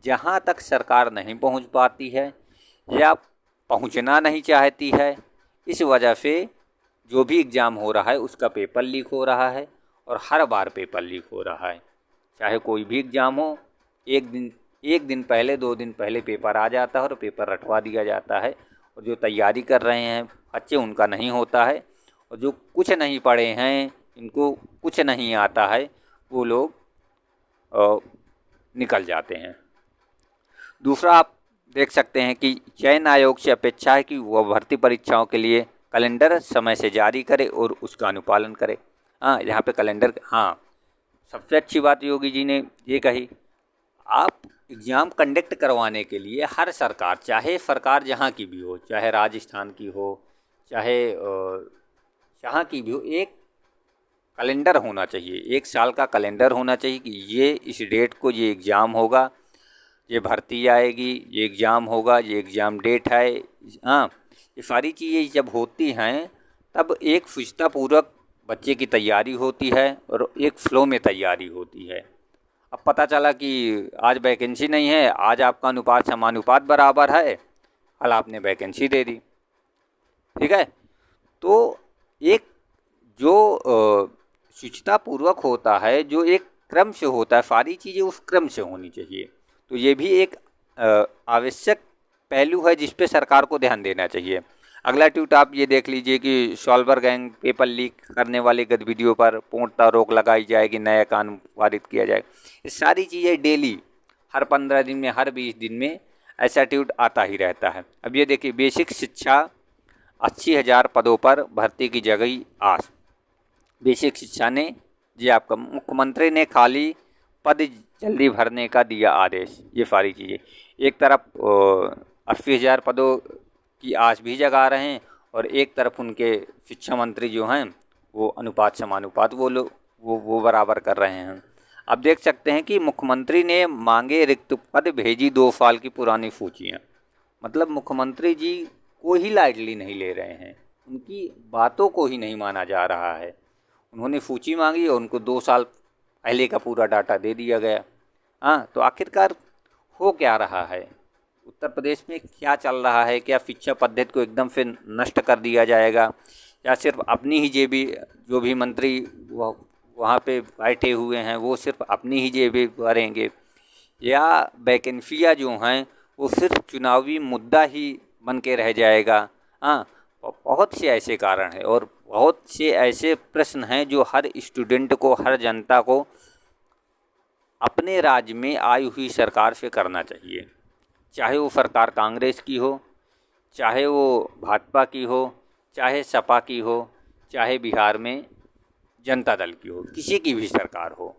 जहां तक सरकार नहीं पहुंच पाती है या पहुंचना नहीं चाहती है। इस वजह से जो भी एग्ज़ाम हो रहा है उसका पेपर लीक हो रहा है, और हर बार पेपर लीक हो रहा है। चाहे कोई भी एग्ज़ाम हो, एक दिन पहले 2 दिन पहले पेपर आ जाता है और पेपर रटवा दिया जाता है, और जो तैयारी कर रहे हैं बच्चे उनका नहीं होता है, और जो कुछ नहीं पढ़े हैं, इनको कुछ नहीं आता है, वो लोग निकल जाते हैं। दूसरा आप देख सकते हैं कि चयन आयोग से अपेक्षा है कि वह भर्ती परीक्षाओं के लिए कैलेंडर समय से जारी करे और उसका अनुपालन करे। हाँ, यहाँ पे कैलेंडर, हाँ, सबसे अच्छी बात योगी जी ने ये कही, आप एग्ज़ाम कंडक्ट करवाने के लिए हर सरकार, चाहे सरकार जहाँ की भी हो, चाहे राजस्थान की हो, चाहे जहाँ की भी हो, एक कैलेंडर होना चाहिए, एक साल का कैलेंडर होना चाहिए कि ये इस डेट को ये एग्ज़ाम होगा, ये भर्ती आएगी, ये एग्ज़ाम होगा, ये एग्ज़ाम डेट है। हाँ, ये सारी चीज़ें जब होती हैं तब एक सुचितापूर्वक बच्चे की तैयारी होती है और एक फ़्लो में तैयारी होती है। अब पता चला कि आज वैकेंसी नहीं है, आज आपका अनुपात समानुपात बराबर है, कल आपने वैकेंसी दे दी। ठीक है, तो एक जो शुचितापूर्वक होता है, जो एक क्रम से होता है, सारी चीज़ें उस क्रम से होनी चाहिए। तो ये भी एक आवश्यक पहलू है जिस पे सरकार को ध्यान देना चाहिए। अगला ट्वीट आप ये देख लीजिए कि सॉल्वर गैंग पेपर लीक करने वाली गतिविधियों पर पूर्णतः रोक लगाई जाएगी, नया कानून पारित किया जाएगा। ये सारी चीज़ें डेली हर 15 दिन में, हर 20 दिन में ऐसा ट्वीट आता ही रहता है। अब ये देखिए, बेसिक शिक्षा 80,000 पदों पर भर्ती की जगह आस। बेसिक शिक्षा ने जी आपका मुख्यमंत्री ने खाली पद जल्दी भरने का दिया आदेश। ये सारी चीज़ें एक तरफ 80,000 पदों की आस भी जगा रहे हैं और एक तरफ उनके शिक्षा मंत्री जो हैं वो अनुपात समानुपात वो लोग वो बराबर कर रहे हैं। अब देख सकते हैं कि मुख्यमंत्री ने मांगे रिक्त पद, भेजी 2 साल की पुरानी सूचियाँ। मतलब मुख्यमंत्री जी को ही लाइटली नहीं ले रहे हैं, उनकी बातों को ही नहीं माना जा रहा है। उन्होंने सूची मांगी और उनको 2 साल पहले का पूरा डाटा दे दिया गया। हाँ, तो आखिरकार हो क्या रहा है, उत्तर प्रदेश में क्या चल रहा है? क्या शिक्षा पद्धति को एकदम से नष्ट कर दिया जाएगा, या सिर्फ अपनी ही जेबी, जो भी मंत्री वहाँ पे बैठे हुए हैं वो सिर्फ अपनी ही जेबी भरेंगे, या वैकेंसियाँ जो हैं वो सिर्फ चुनावी मुद्दा ही बन के रह जाएगा? हाँ, बहुत से ऐसे कारण हैं और बहुत से ऐसे प्रश्न हैं जो हर स्टूडेंट को, हर जनता को अपने राज्य में आई हुई सरकार से करना चाहिए। चाहे वो सरकार कांग्रेस की हो, चाहे वो भाजपा की हो, चाहे सपा की हो, चाहे बिहार में जनता दल की हो, किसी की भी सरकार हो।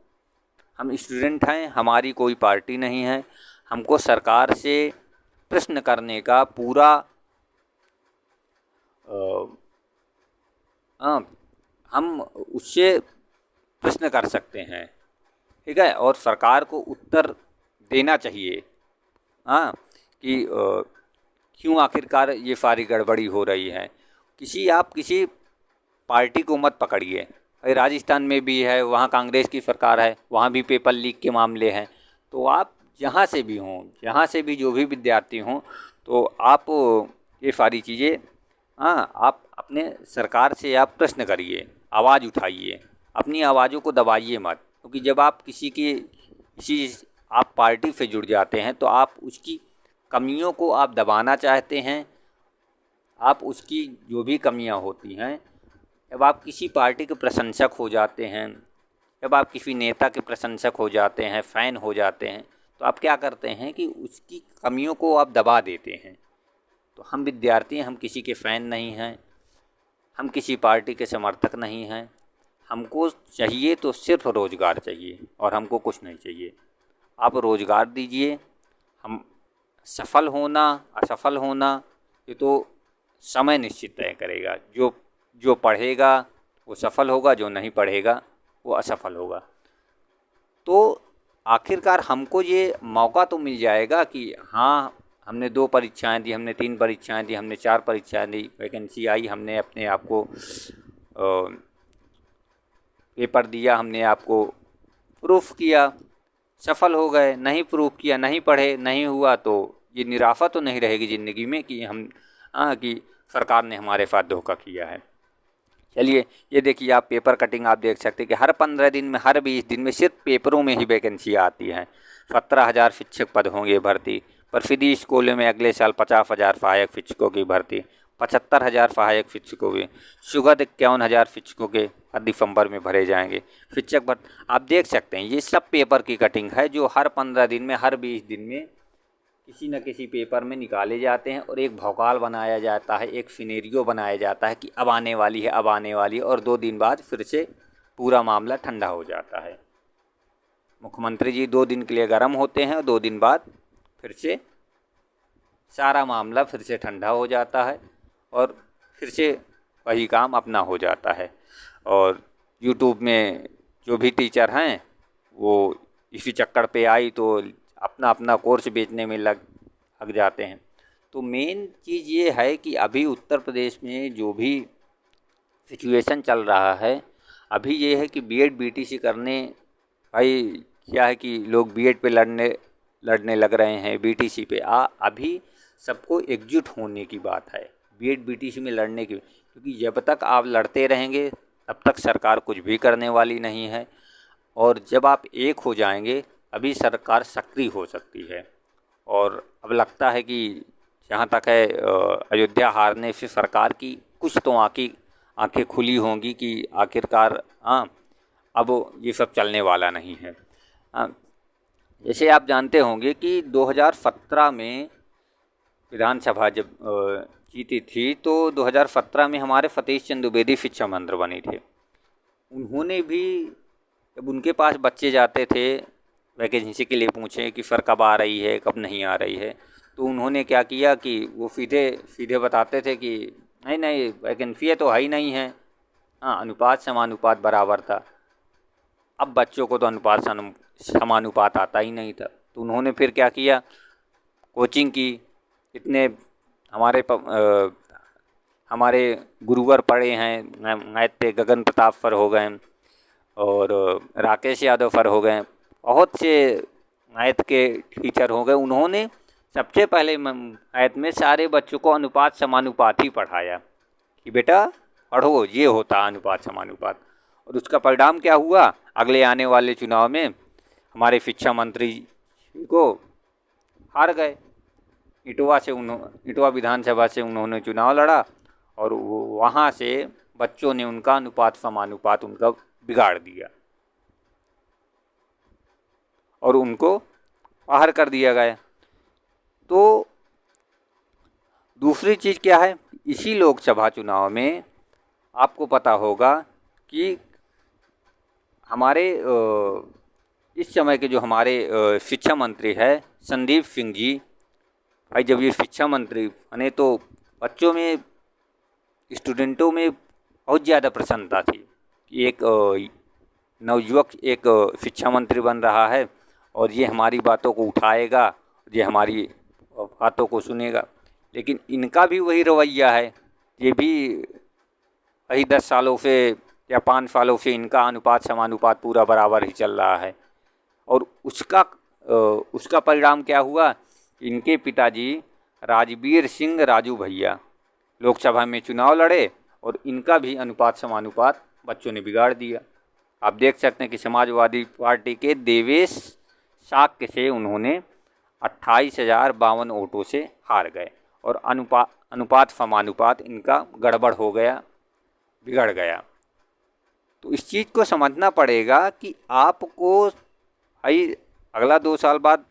हम स्टूडेंट हैं, हमारी कोई पार्टी नहीं है। हमको सरकार से प्रश्न करने का पूरा हम उससे प्रश्न कर सकते हैं। ठीक है, और सरकार को उत्तर देना चाहिए। हाँ, कि क्यों आखिरकार ये सारी गड़बड़ी हो रही है। आप किसी पार्टी को मत पकड़िए। राजस्थान में भी है, वहाँ कांग्रेस की सरकार है, वहाँ भी पेपर लीक के मामले हैं। तो आप जहाँ से भी हों, जहाँ से भी जो भी विद्यार्थी हों, तो आप ये सारी चीज़ें, हाँ, आप अपने सरकार से आप प्रश्न करिए, आवाज़ उठाइए, अपनी आवाज़ों को दबाइए मत। क्योंकि जब आप किसी आप पार्टी से जुड़ जाते हैं तो आप उसकी कमियों को आप दबाना चाहते हैं। आप उसकी जो भी कमियां होती हैं, जब आप किसी पार्टी के प्रशंसक हो जाते हैं, जब आप किसी नेता के प्रशंसक हो जाते हैं, फ़ैन हो जाते हैं, तो आप क्या करते हैं कि उसकी कमियों को आप दबा देते हैं। तो हम विद्यार्थी हैं, हम किसी के फ़ैन नहीं हैं, हम किसी पार्टी के समर्थक नहीं हैं। हमको चाहिए तो सिर्फ रोज़गार चाहिए और हमको कुछ नहीं चाहिए। आप रोज़गार दीजिए। हम सफल होना, असफल होना, ये तो समय निश्चित तय करेगा। जो पढ़ेगा वो सफल होगा, जो नहीं पढ़ेगा वो असफल होगा। तो आखिरकार हमको ये मौका तो मिल जाएगा कि हाँ, हमने 2 परीक्षाएं दी, हमने 3 परीक्षाएं दी, हमने 4 परीक्षाएं दी, वैकेंसी आई, हमने अपने आप को पेपर दिया, हमने आपको प्रूफ किया, सफल हो गए। नहीं प्रूफ किया, नहीं पढ़े, नहीं हुआ, तो ये निराशा तो नहीं रहेगी ज़िंदगी में कि कि सरकार ने हमारे साथ धोखा किया है। चलिए, ये देखिए, आप पेपर कटिंग आप देख सकते हैं कि हर 15 दिन में, हर 20 दिन में सिर्फ पेपरों में ही वैकेंसी आती हैं। 17,000 शिक्षक पद होंगे भर्ती। प्रसिद्धि स्कूलों में अगले साल 50,000 सहायक शिक्षकों की भर्ती, 75,000 सहायक शिक्षकों की, सुगद 51,000 शिक्षकों के दिसंबर में भरे जाएंगे। शिक्षक भर्ती आप देख सकते हैं, ये सब पेपर की कटिंग है जो हर 15 दिन में, हर 20 दिन में किसी न किसी पेपर में निकाले जाते हैं और एक भौकाल बनाया जाता है, एक सिनेरियो बनाया जाता है कि अब आने वाली है, अब आने वाली है, और 2 दिन बाद फिर से पूरा मामला ठंडा हो जाता है। मुख्यमंत्री जी 2 दिन के लिए गर्म होते हैं और 2 दिन बाद फिर से सारा मामला फिर से ठंडा हो जाता है और फिर से वही काम अपना हो जाता है। और यूट्यूब में जो भी टीचर हैं वो इसी चक्कर पे आई तो अपना अपना कोर्स बेचने में लग जाते हैं। तो मेन चीज़ ये है कि अभी उत्तर प्रदेश में जो भी सिचुएशन चल रहा है, अभी ये है कि बीएड बीटीसी करने, भाई क्या है कि लोग बीएड पे लड़ने लग रहे हैं, बीटीसी पे अभी सबको एकजुट होने की बात है बीएड बीटीसी में लड़ने की, क्योंकि जब तक आप लड़ते रहेंगे तब तक सरकार कुछ भी करने वाली नहीं है। और जब आप एक हो जाएंगे अभी सरकार सक्रिय हो सकती है। और अब लगता है कि जहाँ तक है अयोध्या हारने से सरकार की कुछ तो आंखें खुली होंगी कि आखिरकार हाँ अब ये सब चलने वाला नहीं है। हाँ, जैसे आप जानते होंगे कि 2017 में विधानसभा जब जीती थी तो 2017 में हमारे सतीश चंद्र द्विवेदी शिक्षा मंत्री बने थे। उन्होंने भी जब उनके पास बच्चे जाते थे वैकेंसी के लिए पूछे कि सर कब आ रही है कब नहीं आ रही है, तो उन्होंने क्या किया कि वो सीधे सीधे बताते थे कि नहीं नहीं वैकेंसी तो है ही नहीं है। हाँ, अनुपात समानुपात बराबर था। अब बच्चों को तो अनुपात समानुपात आता ही नहीं था, तो उन्होंने फिर क्या किया, कोचिंग की। इतने हमारे गुरुवर पढ़े हैं, मैथ पे गगन प्रताप सर हो गए और राकेश यादव सर हो गए, बहुत से मैथ के टीचर हो गए। उन्होंने सबसे पहले मैथ में सारे बच्चों को अनुपात समानुपात ही पढ़ाया कि बेटा पढ़ो, ये होता अनुपात समानुपात। और उसका परिणाम क्या हुआ, अगले आने वाले चुनाव में हमारे शिक्षा मंत्री को हार गए। इटवा विधानसभा से उन्होंने चुनाव लड़ा और वहाँ से बच्चों ने उनका अनुपात समानुपात उनका बिगाड़ दिया और उनको बाहर कर दिया गया। तो दूसरी चीज़ क्या है, इसी लोकसभा चुनाव में आपको पता होगा कि हमारे इस समय के जो हमारे शिक्षा मंत्री है संदीप सिंह जी, भाई जब ये शिक्षा मंत्री बने तो बच्चों में, स्टूडेंटों में बहुत ज़्यादा प्रसन्नता थी कि एक नवयुवक एक शिक्षा मंत्री बन रहा है और ये हमारी बातों को उठाएगा, ये हमारी बातों को सुनेगा। लेकिन इनका भी वही रवैया है, ये भी वही 10 सालों से या 5 सालों से इनका अनुपात समानुपात पूरा बराबर ही चल रहा है। और उसका परिणाम क्या हुआ, इनके पिताजी राजवीर सिंह राजू भैया लोकसभा में चुनाव लड़े और इनका भी अनुपात समानुपात बच्चों ने बिगाड़ दिया। आप देख सकते हैं कि समाजवादी पार्टी के देवेश शाक्य से उन्होंने 28,052 वोटों से हार गए और अनुपात समानुपात इनका गड़बड़ हो गया, बिगड़ गया। तो इस चीज़ को समझना पड़ेगा कि आपको भाई अगला 2 साल बाद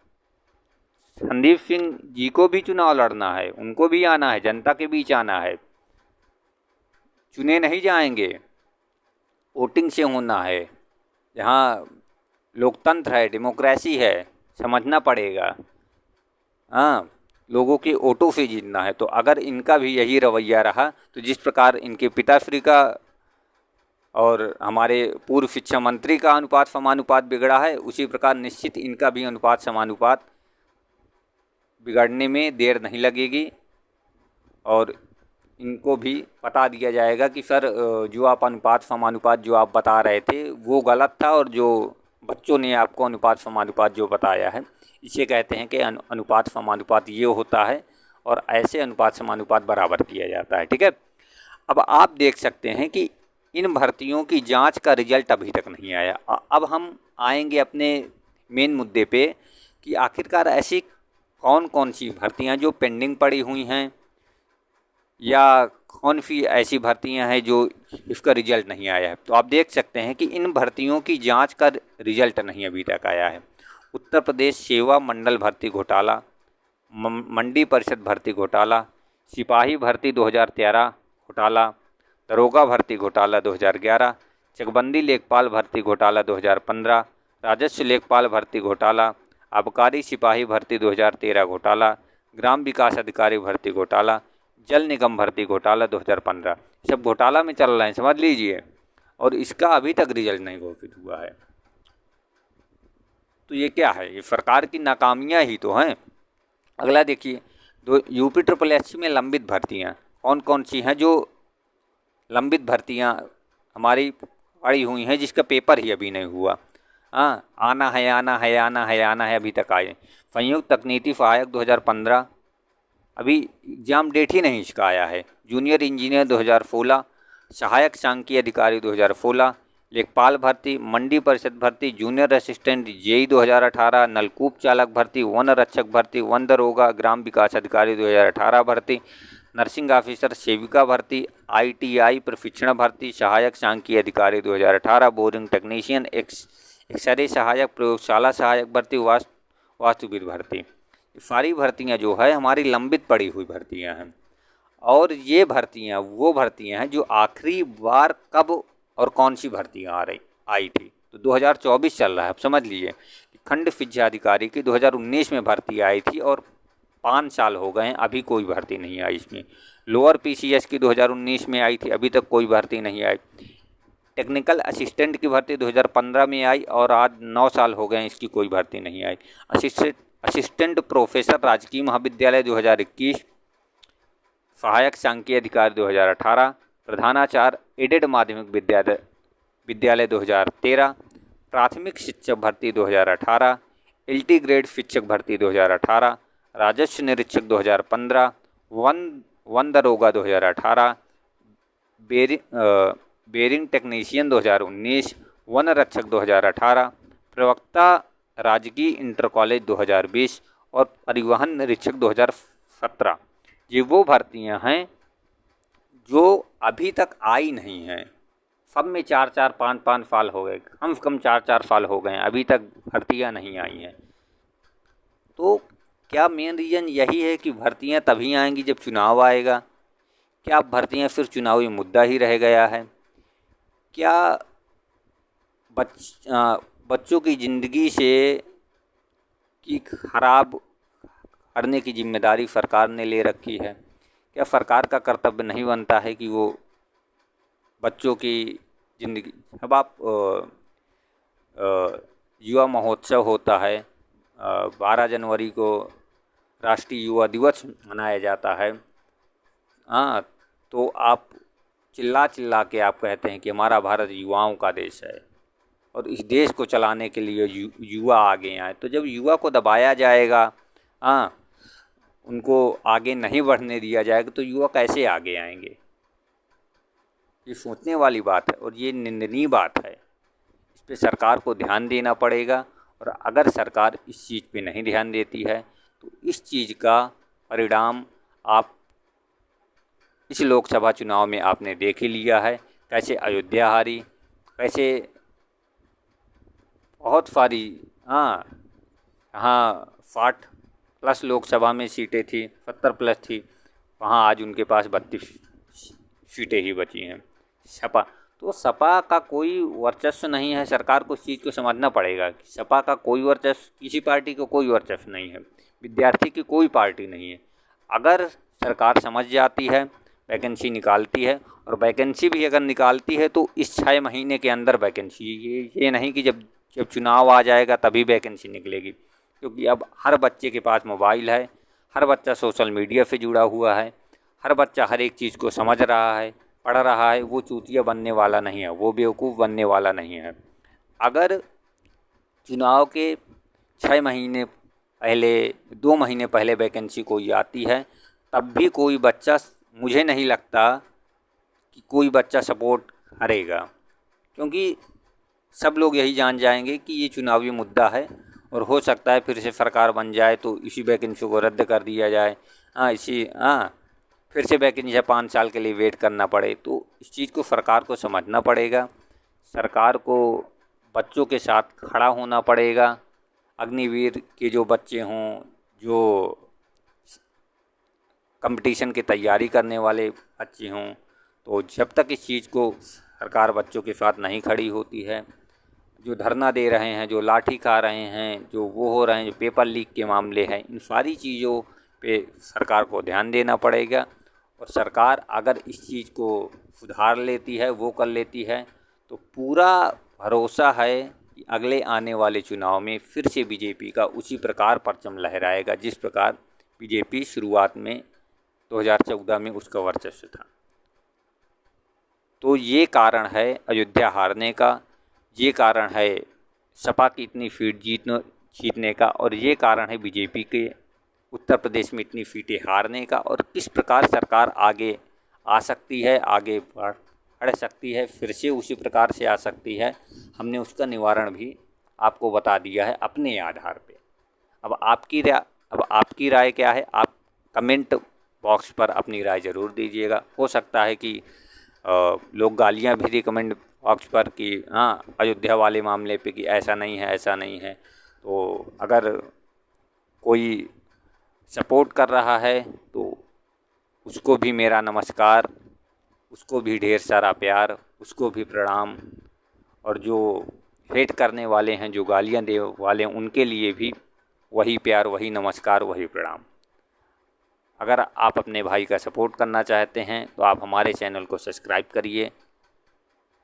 संदीप सिंह जी को भी चुनाव लड़ना है, उनको भी आना है, जनता के बीच आना है, चुने नहीं जाएंगे, वोटिंग से होना है। जहाँ लोकतंत्र है, डेमोक्रेसी है, समझना पड़ेगा। हाँ, लोगों के वोटों से जीतना है। तो अगर इनका भी यही रवैया रहा तो जिस प्रकार इनके पिताश्री का और हमारे पूर्व शिक्षा मंत्री का अनुपात समानुपात बिगड़ा है, उसी प्रकार निश्चित इनका भी अनुपात समानुपात बिगड़ने में देर नहीं लगेगी और इनको भी बता दिया जाएगा कि सर जो आप अनुपात समानुपात जो आप बता रहे थे वो गलत था और जो बच्चों ने आपको अनुपात समानुपात जो बताया है इसे कहते हैं कि अनुपात समानुपात ये होता है और ऐसे अनुपात समानुपात बराबर किया जाता है। ठीक है, अब आप देख सकते हैं कि इन भर्तियों की जांच का रिजल्ट अभी तक नहीं आया। अब हम आएंगे अपने मेन मुद्दे पे कि आखिरकार ऐसी कौन कौन सी भर्तियां जो पेंडिंग पड़ी हुई हैं या कौन सी ऐसी भर्तियां हैं जो इसका रिजल्ट नहीं आया है। तो आप देख सकते हैं कि इन भर्तियों की जांच का रिजल्ट नहीं अभी तक आया है। उत्तर प्रदेश सेवा मंडल भर्ती घोटाला, मंडी परिषद भर्ती घोटाला, सिपाही भर्ती 2013 घोटाला, दरोगा भर्ती घोटाला 2011, चकबंदी लेखपाल भर्ती घोटाला 2015, राजस्व लेखपाल भर्ती घोटाला, आबकारी सिपाही भर्ती 2013 घोटाला, ग्राम विकास अधिकारी भर्ती घोटाला, जल निगम भर्ती घोटाला 2015, सब घोटाला में चल रहे हैं, समझ लीजिए, और इसका अभी तक रिजल्ट नहीं घोषित हुआ है। तो ये क्या है? ये सरकार की नाकामियां ही तो हैं। अगला देखिए, दो यूपी ट्रिपल एससी में लंबित भर्तियां कौन कौन सी हैं? जो लंबित भर्तियां हमारी पड़ी हुई हैं, जिसका पेपर ही अभी नहीं हुआ। हाँ, आना है आना है आना है आना है, अभी तक आए। संयुक्त तकनीकी सहायक 2015, अभी एग्जाम डेट ही नहीं इसका आया है। जूनियर इंजीनियर 2016, सहायक सांख्यिकी अधिकारी 2016, लेखपाल भर्ती, मंडी परिषद भर्ती, जूनियर असिस्टेंट जेई 2018, नलकूप चालक भर्ती, वन रक्षक भर्ती, वन दरोगा, ग्राम विकास अधिकारी 2018 भर्ती, नर्सिंग ऑफिसर सेविका भर्ती, आईटीआई प्रशिक्षण भर्ती, सहायक सांख्यिकी अधिकारी 2018, बोरिंग टेक्नीशियन, एक्सरे सहायक, प्रयोगशाला सहायक भर्ती, वास्तुविद भर्ती। सारी भर्तियां जो है हमारी लंबित पड़ी हुई भर्तियां हैं। और ये भर्तियां वो भर्तियां हैं जो आखिरी बार कब और कौन सी भर्तियां आई थी। तो 2024 चल रहा है, अब समझ लीजिए। खंड शिक्षा अधिकारी की 2019 में भर्ती आई थी और 5 साल हो गए हैं, अभी कोई भर्ती नहीं आई इसमें। लोअर पीसीएस की 2019 में आई थी, अभी तक कोई भर्ती नहीं आई। टेक्निकल असिस्टेंट की भर्ती 2015 में आई और आज 9 साल हो गए हैं, इसकी कोई भर्ती नहीं आई। असिस्टेंट प्रोफेसर राजकीय महाविद्यालय 2021, सहायक सांख्यिकी अधिकारी 2018, प्रधानाचार्य एडेड माध्यमिक विद्यालय 2013, प्राथमिक शिक्षक भर्ती 2018, एलटी ग्रेड शिक्षक भर्ती 2018, राजस्व निरीक्षक 2015, वन दरोगा 2018, बेरिंग टेक्नीशियन 2019, वन रक्षक 2018, प्रवक्ता राजकीय इंटर कॉलेज 2020 और परिवहन निरीक्षक 2017। ये वो भर्तियां हैं जो अभी तक आई नहीं हैं। सब में 4-4, 5-5 साल हो गए, कम से कम 4-4 साल हो गए, अभी तक भर्तियां नहीं आई हैं। तो क्या मेन रीज़न यही है कि भर्तियां तभी आएंगी जब चुनाव आएगा? क्या भर्तियां फिर चुनावी मुद्दा ही रह गया है? क्या बच्चों की ज़िंदगी से की खराब करने की जिम्मेदारी सरकार ने ले रखी है? क्या सरकार का कर्तव्य नहीं बनता है कि वो बच्चों की ज़िंदगी? अब आप युवा महोत्सव होता है, 12 जनवरी को राष्ट्रीय युवा दिवस मनाया जाता है। हाँ, तो आप चिल्ला चिल्ला के आप कहते हैं कि हमारा भारत युवाओं का देश है और इस देश को चलाने के लिए युवा आगे आए। तो जब युवा को दबाया जाएगा, हाँ, उनको आगे नहीं बढ़ने दिया जाएगा, तो युवा कैसे आगे आएंगे? ये सोचने वाली बात है और ये निंदनीय बात है। इस पे सरकार को ध्यान देना पड़ेगा और अगर सरकार इस चीज़ पे नहीं ध्यान देती है तो इस चीज़ का परिणाम आप इस लोकसभा चुनाव में आपने देख ही लिया है। कैसे अयोध्या हारी, कैसे बहुत सारी, हाँ, 60+ लोकसभा में सीटें थी, 70+ थी, वहाँ आज उनके पास 32 सीटें ही बची हैं। सपा, तो सपा का कोई वर्चस्व नहीं है। सरकार को इस चीज़ को समझना पड़ेगा कि सपा का कोई वर्चस्व, किसी पार्टी को कोई वर्चस्व नहीं है, विद्यार्थी की कोई पार्टी नहीं है। अगर सरकार समझ जाती है, वैकेंसी निकालती है, और वैकेंसी भी अगर निकालती है तो इस 6 महीने के अंदर वैकेंसी, ये नहीं कि जब चुनाव आ जाएगा तभी वैकेंसी निकलेगी, क्योंकि अब हर बच्चे के पास मोबाइल है, हर बच्चा सोशल मीडिया से जुड़ा हुआ है, हर बच्चा हर एक चीज़ को समझ रहा है, पढ़ रहा है। वो चूतिया बनने वाला नहीं है, वो बेवकूफ़ बनने वाला नहीं है। अगर चुनाव के 6 महीने पहले, 2 महीने पहले वैकेंसी कोई आती है, तब भी कोई बच्चा, मुझे नहीं लगता कि कोई बच्चा सपोर्ट करेगा, क्योंकि सब लोग यही जान जाएंगे कि ये चुनावी मुद्दा है और हो सकता है फिर से सरकार बन जाए तो इसी वैकेंसी को रद्द कर दिया जाए। फिर से वैकेंसी 5 साल के लिए वेट करना पड़े। तो इस चीज़ को सरकार को समझना पड़ेगा, सरकार को बच्चों के साथ खड़ा होना पड़ेगा। अग्निवीर के जो बच्चे हों, जो कंपटीशन की तैयारी करने वाले बच्चे हों, तो जब तक इस चीज़ को सरकार बच्चों के साथ नहीं खड़ी होती है, जो धरना दे रहे हैं, जो लाठी खा रहे हैं, जो वो हो रहे हैं, जो पेपर लीक के मामले हैं, इन सारी चीज़ों पे सरकार को ध्यान देना पड़ेगा और सरकार अगर इस चीज़ को सुधार लेती है, वो कर लेती है, तो पूरा भरोसा है कि अगले आने वाले चुनाव में फिर से बीजेपी का उसी प्रकार परचम लहराएगा जिस प्रकार बीजेपी शुरुआत में 2014 में उसका वर्चस्व था। तो ये कारण है अयोध्या हारने का, ये कारण है सपा की इतनी सीट जीतने का, और ये कारण है बीजेपी के उत्तर प्रदेश में इतनी सीटें हारने का। और किस प्रकार सरकार आगे आ सकती है, आगे बढ़ सकती है, फिर से उसी प्रकार से आ सकती है, हमने उसका निवारण भी आपको बता दिया है अपने आधार पे। अब आपकी राय क्या है? आप कमेंट बॉक्स पर अपनी राय ज़रूर दीजिएगा। हो सकता है कि लोग गालियां भी दी कमेंट बॉक्स पर कि हाँ अयोध्या वाले मामले पे कि ऐसा नहीं है, ऐसा नहीं है। तो अगर कोई सपोर्ट कर रहा है तो उसको भी मेरा नमस्कार, उसको भी ढेर सारा प्यार, उसको भी प्रणाम। और जो हेट करने वाले हैं, जो गालियां दे वाले हैं, उनके लिए भी वही प्यार, वही नमस्कार, वही प्रणाम। अगर आप अपने भाई का सपोर्ट करना चाहते हैं तो आप हमारे चैनल को सब्सक्राइब करिए,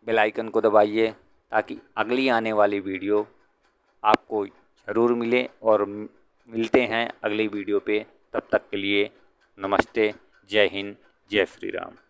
बेल आइकन को दबाइए, ताकि अगली आने वाली वीडियो आपको ज़रूर मिले। और मिलते हैं अगली वीडियो पे, तब तक के लिए नमस्ते, जय हिंद, जय श्री राम।